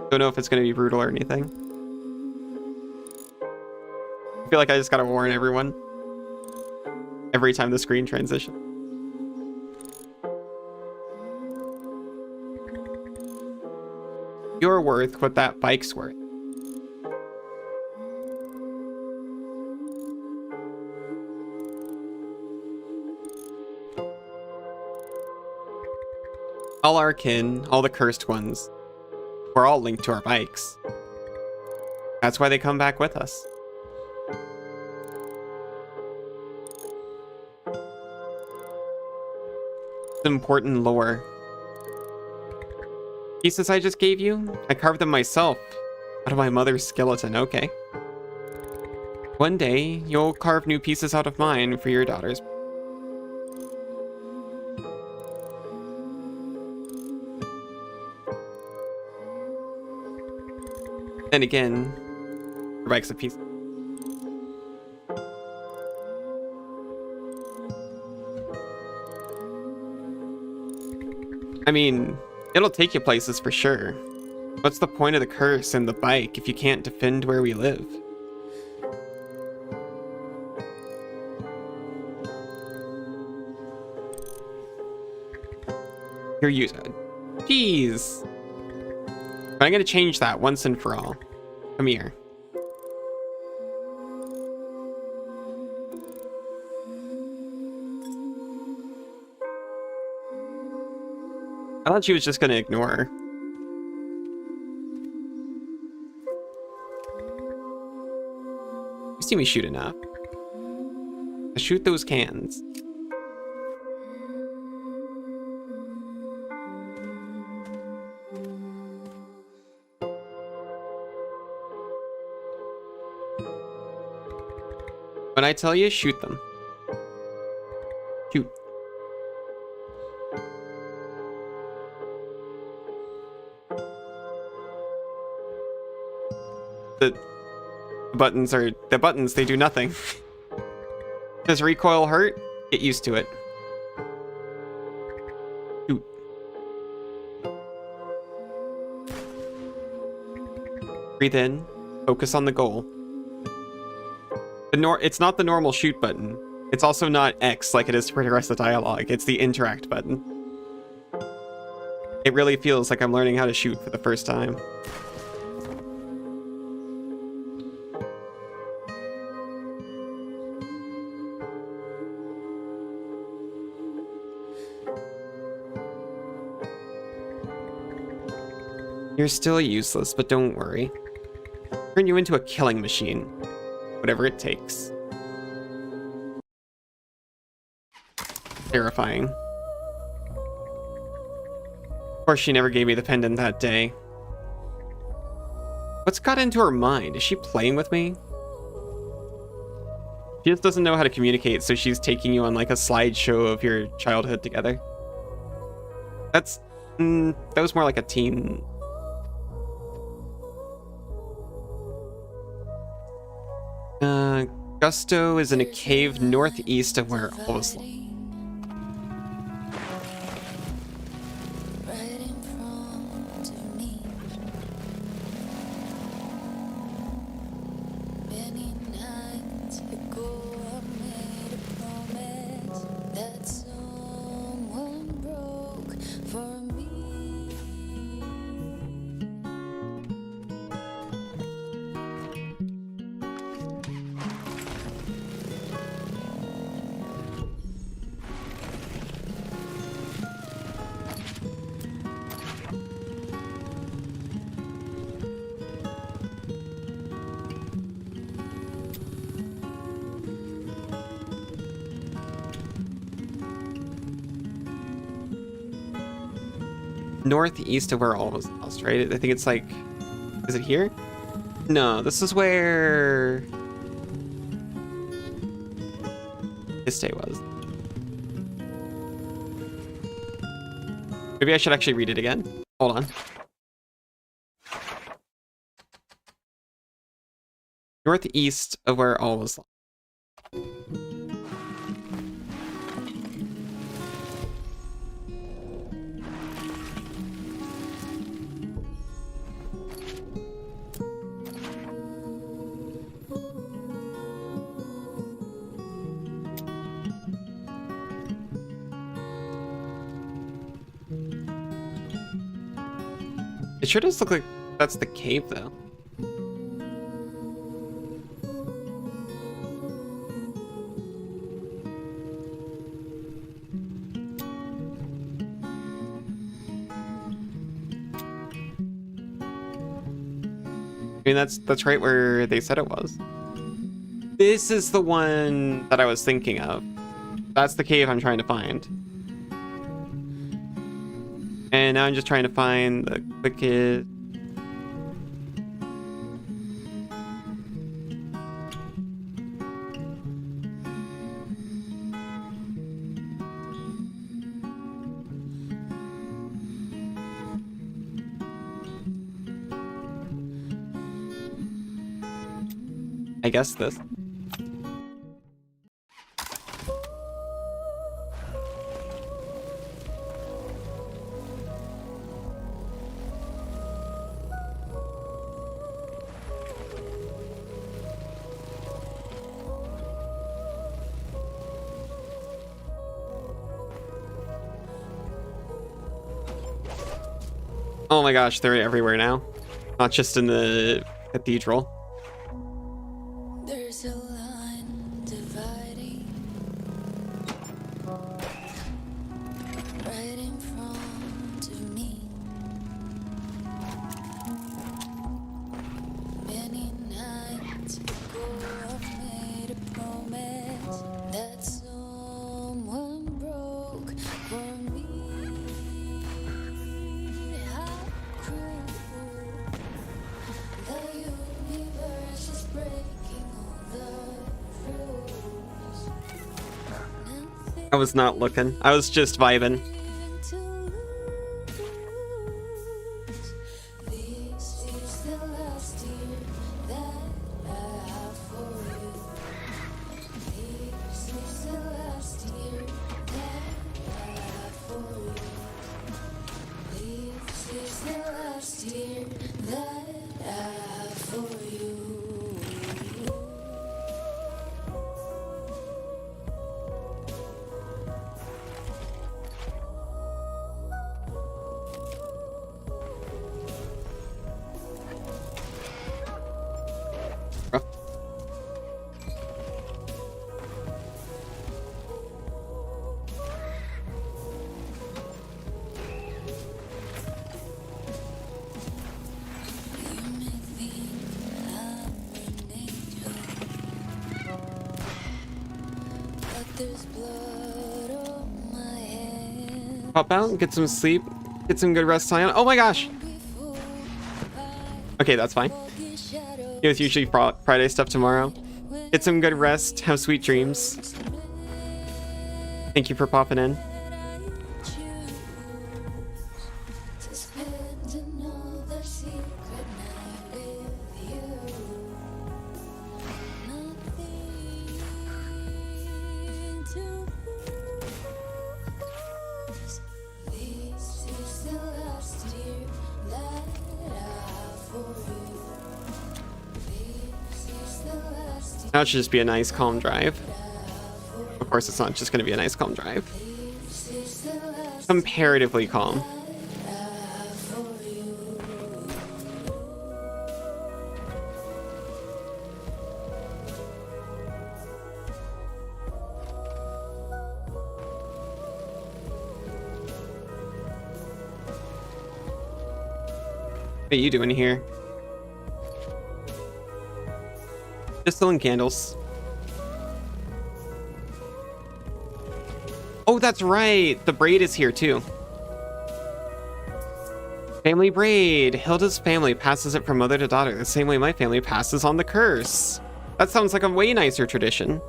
Speaker 1: Don't know if it's going to be brutal or anything. I feel like I just gotta warn everyone every time the screen transitions. You're worth what that bike's worth. All our kin, all the cursed ones, we're all linked to our bikes. That's why they come back with us. It's important lore. Pieces I just gave you? I carved them myself. Out of my mother's skeleton, okay. One day, you'll carve new pieces out of mine for your daughters. Then again, your bike's a piece. I mean, it'll take you places for sure. What's the point of the curse and the bike if you can't defend where we live? Here, you... Jeez. But I'm gonna change that once and for all. Come here. I thought she was just gonna ignore her. You see me shoot enough. I shoot those cans. When I tell you, shoot them. Shoot. The buttons, they do nothing. Does recoil hurt? Get used to it. Shoot. Breathe in. Focus on the goal. It's not the normal shoot button. It's also not X like it is to progress the dialogue. It's the interact button. It really feels like I'm learning how to shoot for the first time. You're still useless, but don't worry. Turn you into a killing machine. Whatever it takes. Terrifying. Of course, she never gave me the pendant that day. What's got into her mind? Is she playing with me? She just doesn't know how to communicate, so she's taking you on like a slideshow of your childhood together. That was more like a teen. Gusto is in a cave northeast of where all was. Northeast of where all was lost, right? I think it's like, is it here? No, this is where this day was. Maybe I should actually read it again. Hold on. Northeast of where all was lost. It sure does look like that's the cave, though. I mean, that's right where they said it was. This is the one that I was thinking of. That's the cave I'm trying to find. And now I'm just trying to find the quickest. I guess this. Oh my gosh, they're everywhere now. Not just in the cathedral.
Speaker 2: There's a line dividing right in front of me. Many nights ago I made a promise that someone broke for me. How cruel that you'd be
Speaker 1: I was not looking. I was just vibing.
Speaker 2: to lose. This is the last year that I have for you. This is the last year that I have for you. This is the last year that I have for you.
Speaker 1: Rough.
Speaker 2: You may think I'm an angel, but there's blood on my hand.
Speaker 1: Pop out, get some sleep, get some good rest, Cyan. Oh my gosh!
Speaker 2: Before
Speaker 1: Okay, that's fine.
Speaker 2: the shadow
Speaker 1: It was usually Friday stuff tomorrow. Get some good rest, have sweet dreams. Thank you for popping in.
Speaker 2: choose to spend another secret night with you. Nothing to lose. This is the last year that I have for you. This is the last year
Speaker 1: Now it should just be a nice, calm drive. Of course, it's not just going to be a nice, calm drive.
Speaker 2: This is the last
Speaker 1: Comparatively calm.
Speaker 2: I have for you.
Speaker 1: What are you doing here? Just selling candles. Oh, that's right. The braid is here too. Family braid. Hilda's family passes it from mother to daughter, the same way my family passes on the curse. That sounds like a way nicer tradition.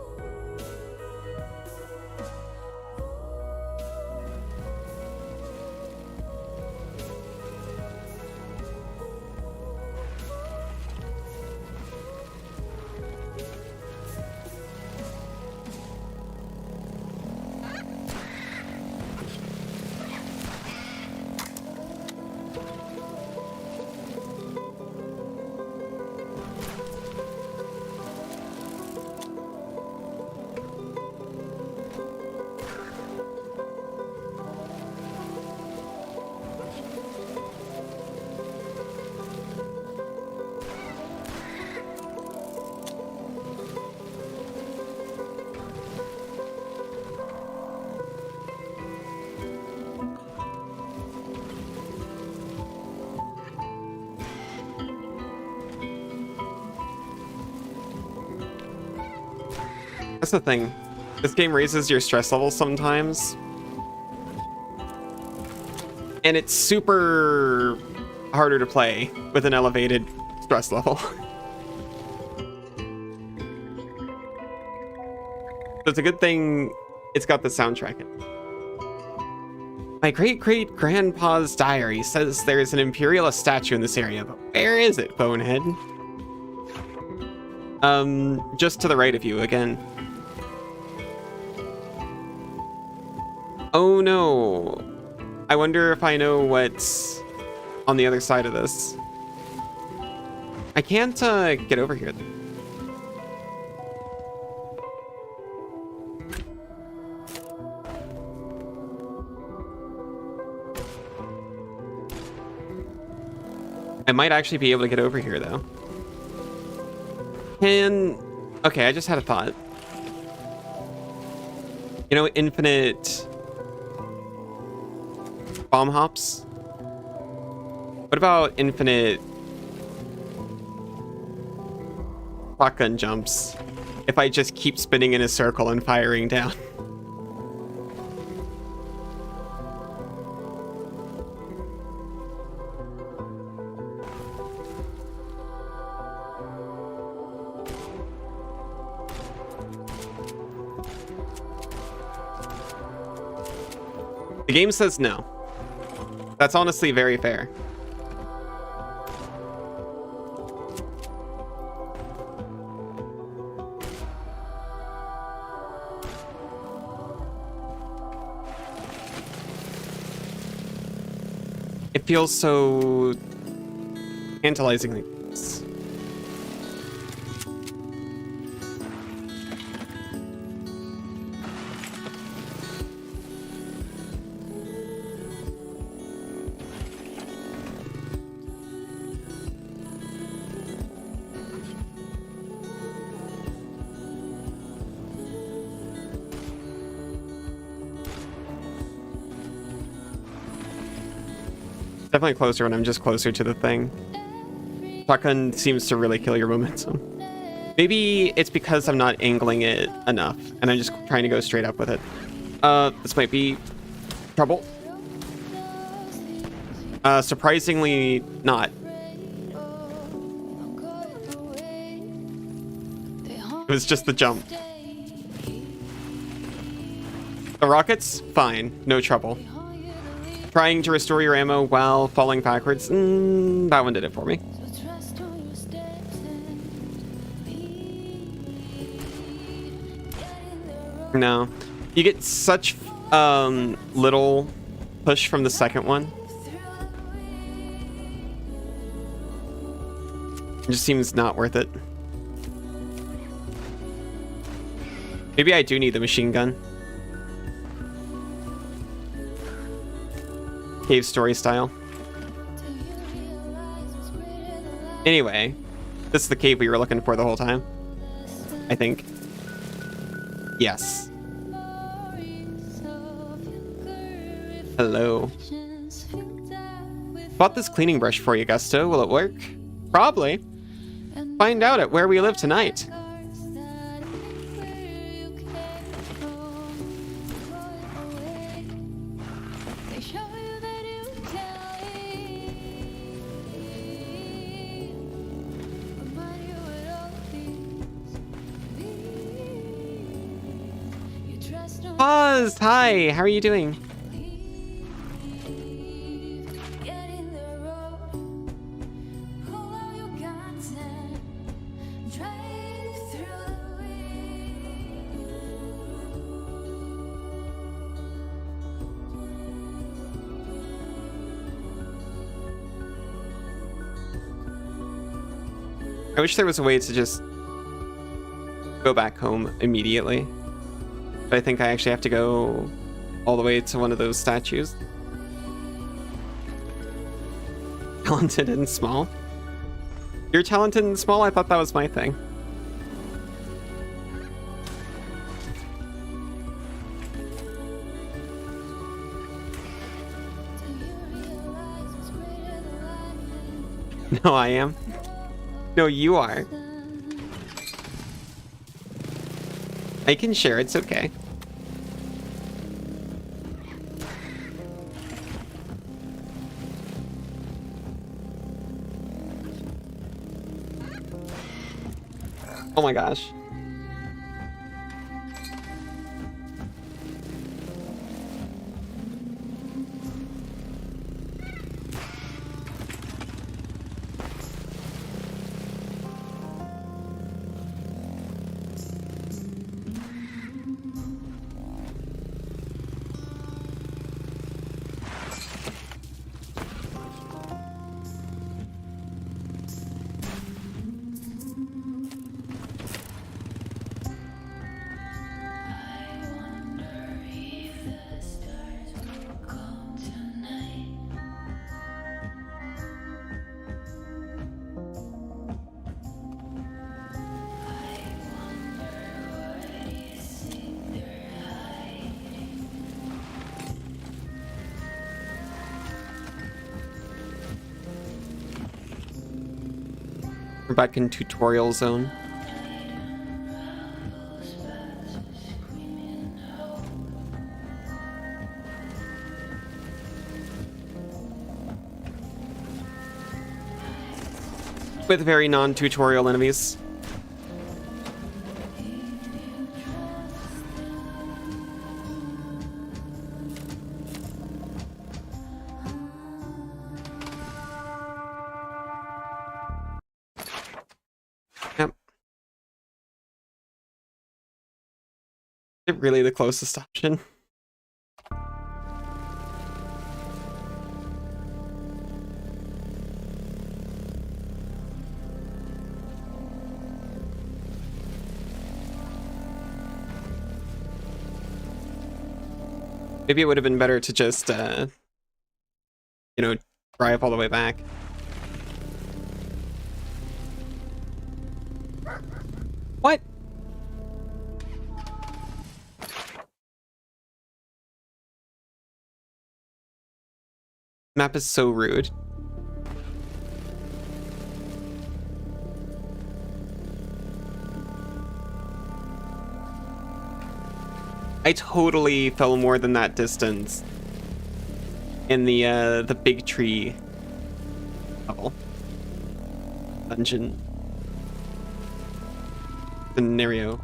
Speaker 1: That's the thing. This game raises your stress level sometimes. And it's super harder to play with an elevated stress level. So it's a good thing it's got the soundtrack in. My great-great-grandpa's diary says there's an imperialist statue in this area, but where is it, bonehead? Just to the right of you again. Oh no. I wonder if I know what's on the other side of this. I can't get over here. I might actually be able to get over here though. Okay, I just had a thought. You know, infinite bomb hops? What about infinite shotgun jumps? If I just keep spinning in a circle and firing down. The game says no. That's honestly very fair. It feels so tantalizing. Definitely closer when I'm just closer to the thing. Shotgun seems to really kill your momentum. Maybe it's because I'm not angling it enough and I'm just trying to go straight up with it. This might be trouble. Surprisingly not. It was just the jump. The rockets? Fine. No trouble. Trying to restore your ammo while falling backwards? That one did it for me. No. You get such little push from the second one. It just seems not worth it. Maybe I do need the machine gun. Cave story style. Anyway, this is the cave we were looking for the whole time. I think. Yes. Hello. Bought this cleaning brush for you, Gusto. Will it work? Probably. Find out at where we live tonight. Pause! Hi, how are you doing? I wish there was a way to just go back home immediately. But I think I actually have to go all the way to one of those statues. Talented and small? You're talented and small? I thought that was my thing. No, I am. No, you are. I can share, it's okay. Oh my gosh. We're back in tutorial zone. With very non-tutorial enemies. it really the closest option? Maybe it would have been better to just, you know, drive all the way back. What? Map is so rude. I totally fell more than that distance in the big tree level dungeon scenario.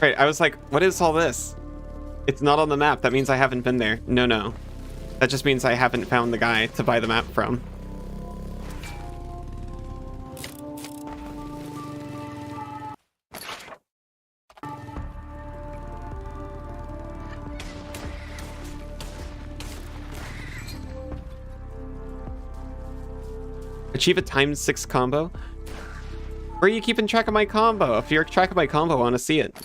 Speaker 1: Right, I was like, what is all this? It's not on the map. That means I haven't been there. No. That just means I haven't found the guy to buy the map from. Achieve a ×6 combo? Where are you keeping track of my combo? If you're track of my combo, I want to see it.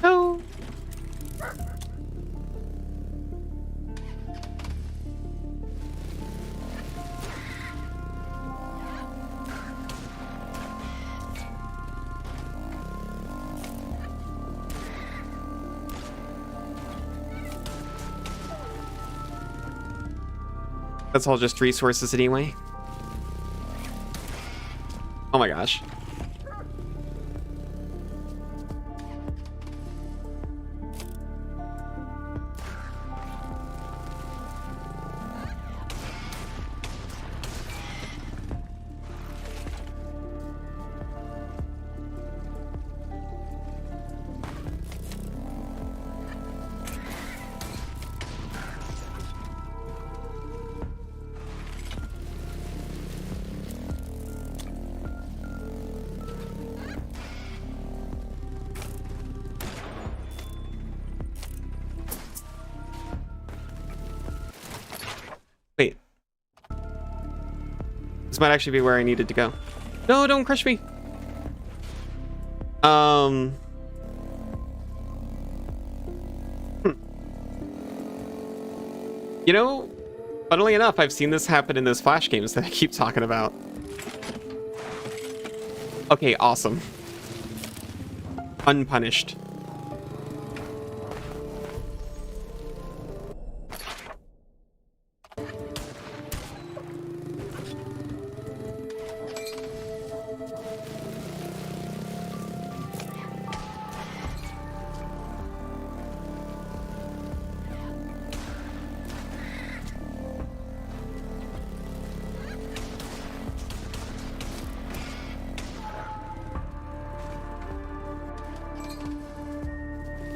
Speaker 1: Oh. That's all just resources anyway. Oh my gosh. Wait. This might actually be where I needed to go. No, don't crush me. You know, funnily enough, I've seen this happen in those Flash games that I keep talking about. Okay, awesome. Unpunished.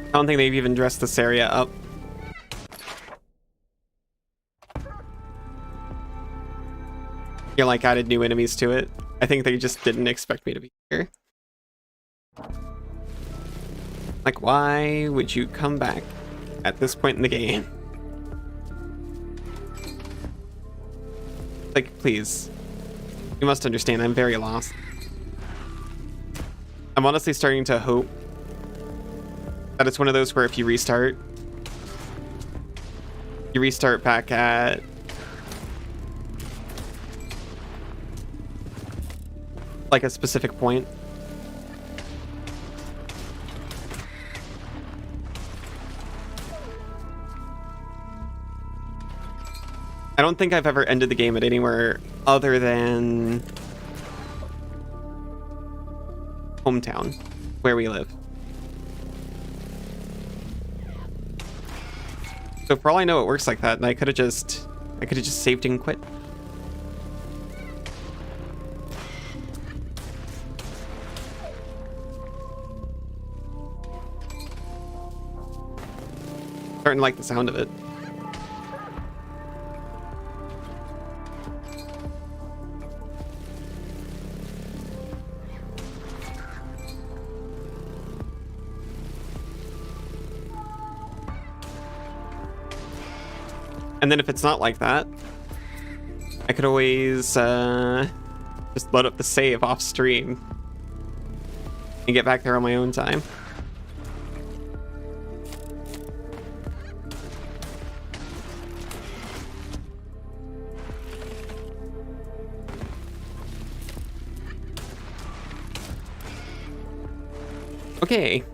Speaker 1: I don't think they've even dressed this area up. You're like added new enemies to it. I think they just didn't expect me to be here. Like, why would you come back at this point in the game? Like, please. You must understand, I'm very lost. I'm honestly starting to hope that it's one of those where if you restart, You restart back at... like a specific point. I don't think I've ever ended the game at anywhere other than hometown, where we live. So for all I know, it works like that, and I could have just saved and quit. Starting to like the sound of it. And then if it's not like that, I could always just load up the save off stream and get back there on my own time. Okay.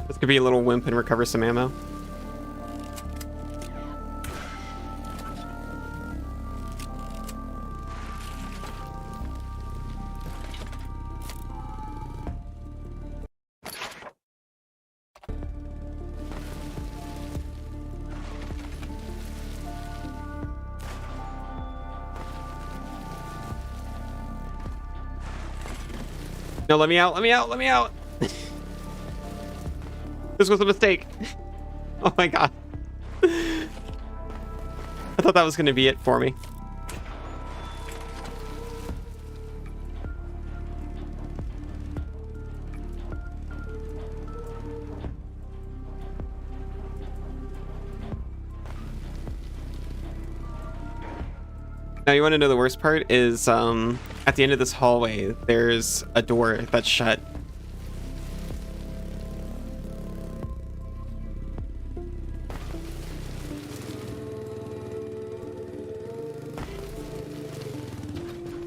Speaker 1: This could be a little wimp and recover some ammo. No, let me out, let me out, let me out! This was a mistake. Oh my god. I thought that was going to be it for me. Now you want to know the worst part is at the end of this hallway there's a door that's shut.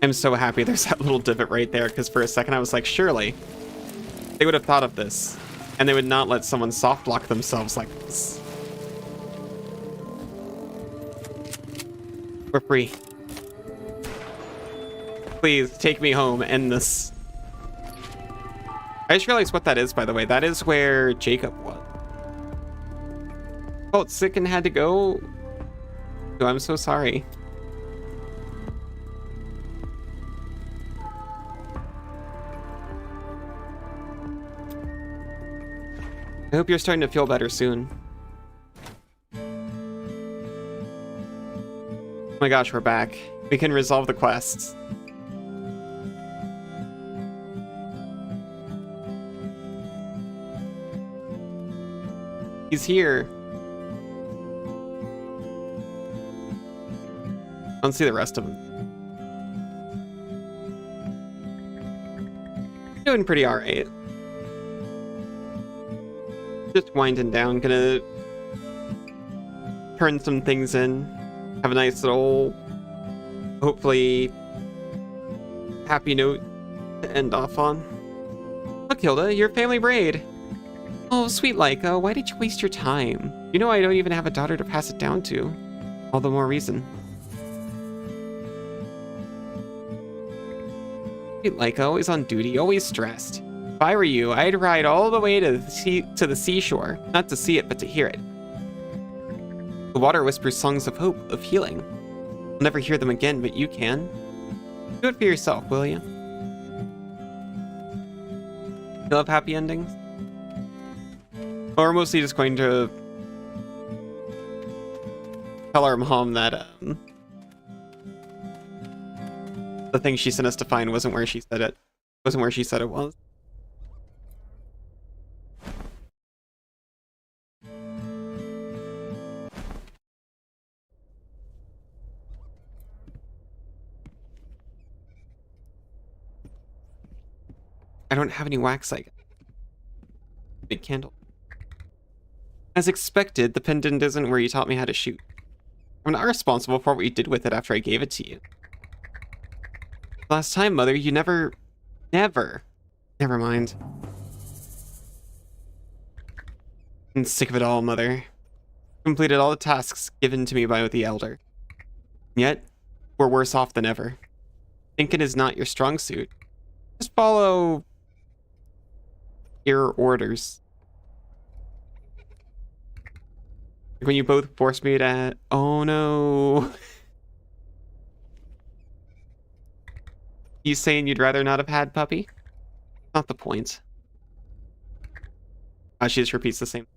Speaker 1: I'm so happy there's that little divot right there, because for a second I was like, surely they would have thought of this and they would not let someone soft lock themselves like this. We're free. Please take me home, end this. I just realized what that is, by the way. That is where Jacob was. Felt sick and had to go. Oh, I'm so sorry. I hope you're starting to feel better soon. Oh my gosh, we're back. We can resolve the quests. He's here. I don't see the rest of them. Doing pretty alright. Just winding down, gonna turn some things in. Have a nice little, hopefully, happy note to end off on. Look, Hilda, your family braid. Oh, sweet Laika, why did you waste your time? You know I don't even have a daughter to pass it down to. All the more reason. Sweet Laika, always on duty, always stressed. If I were you, I'd ride all the way to the seashore. Not to see it, but to hear it. The water whispers songs of hope, of healing. I'll never hear them again, but you can. Do it for yourself, will you? You love happy endings? Or we're mostly just going to tell our mom that the thing she sent us to find wasn't where she said it. Wasn't where she said it was. I don't have any wax, I guess. Big candle. As expected, the pendant isn't where you taught me how to shoot. I'm not responsible for what you did with it after I gave it to you. Last time, Mother, you never... Never mind. I'm sick of it all, Mother. Completed all the tasks given to me by the Elder. Yet, we're worse off than ever. Thinking is not your strong suit. Just follow... your orders. When you both forced me to... Oh no. You saying you'd rather not have had puppy? Not the point. She just repeats the same.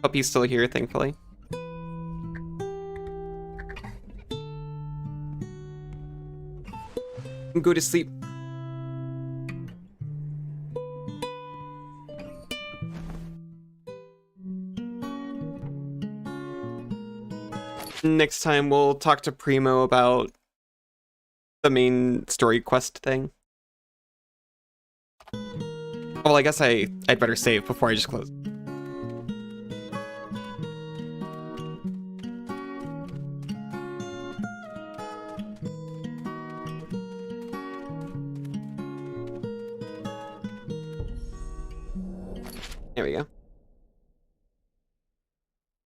Speaker 1: Puppy's still here, thankfully. Go to sleep. Next time we'll talk to Primo about the main story quest thing. Well, I guess I'd better save before I just close. There we go.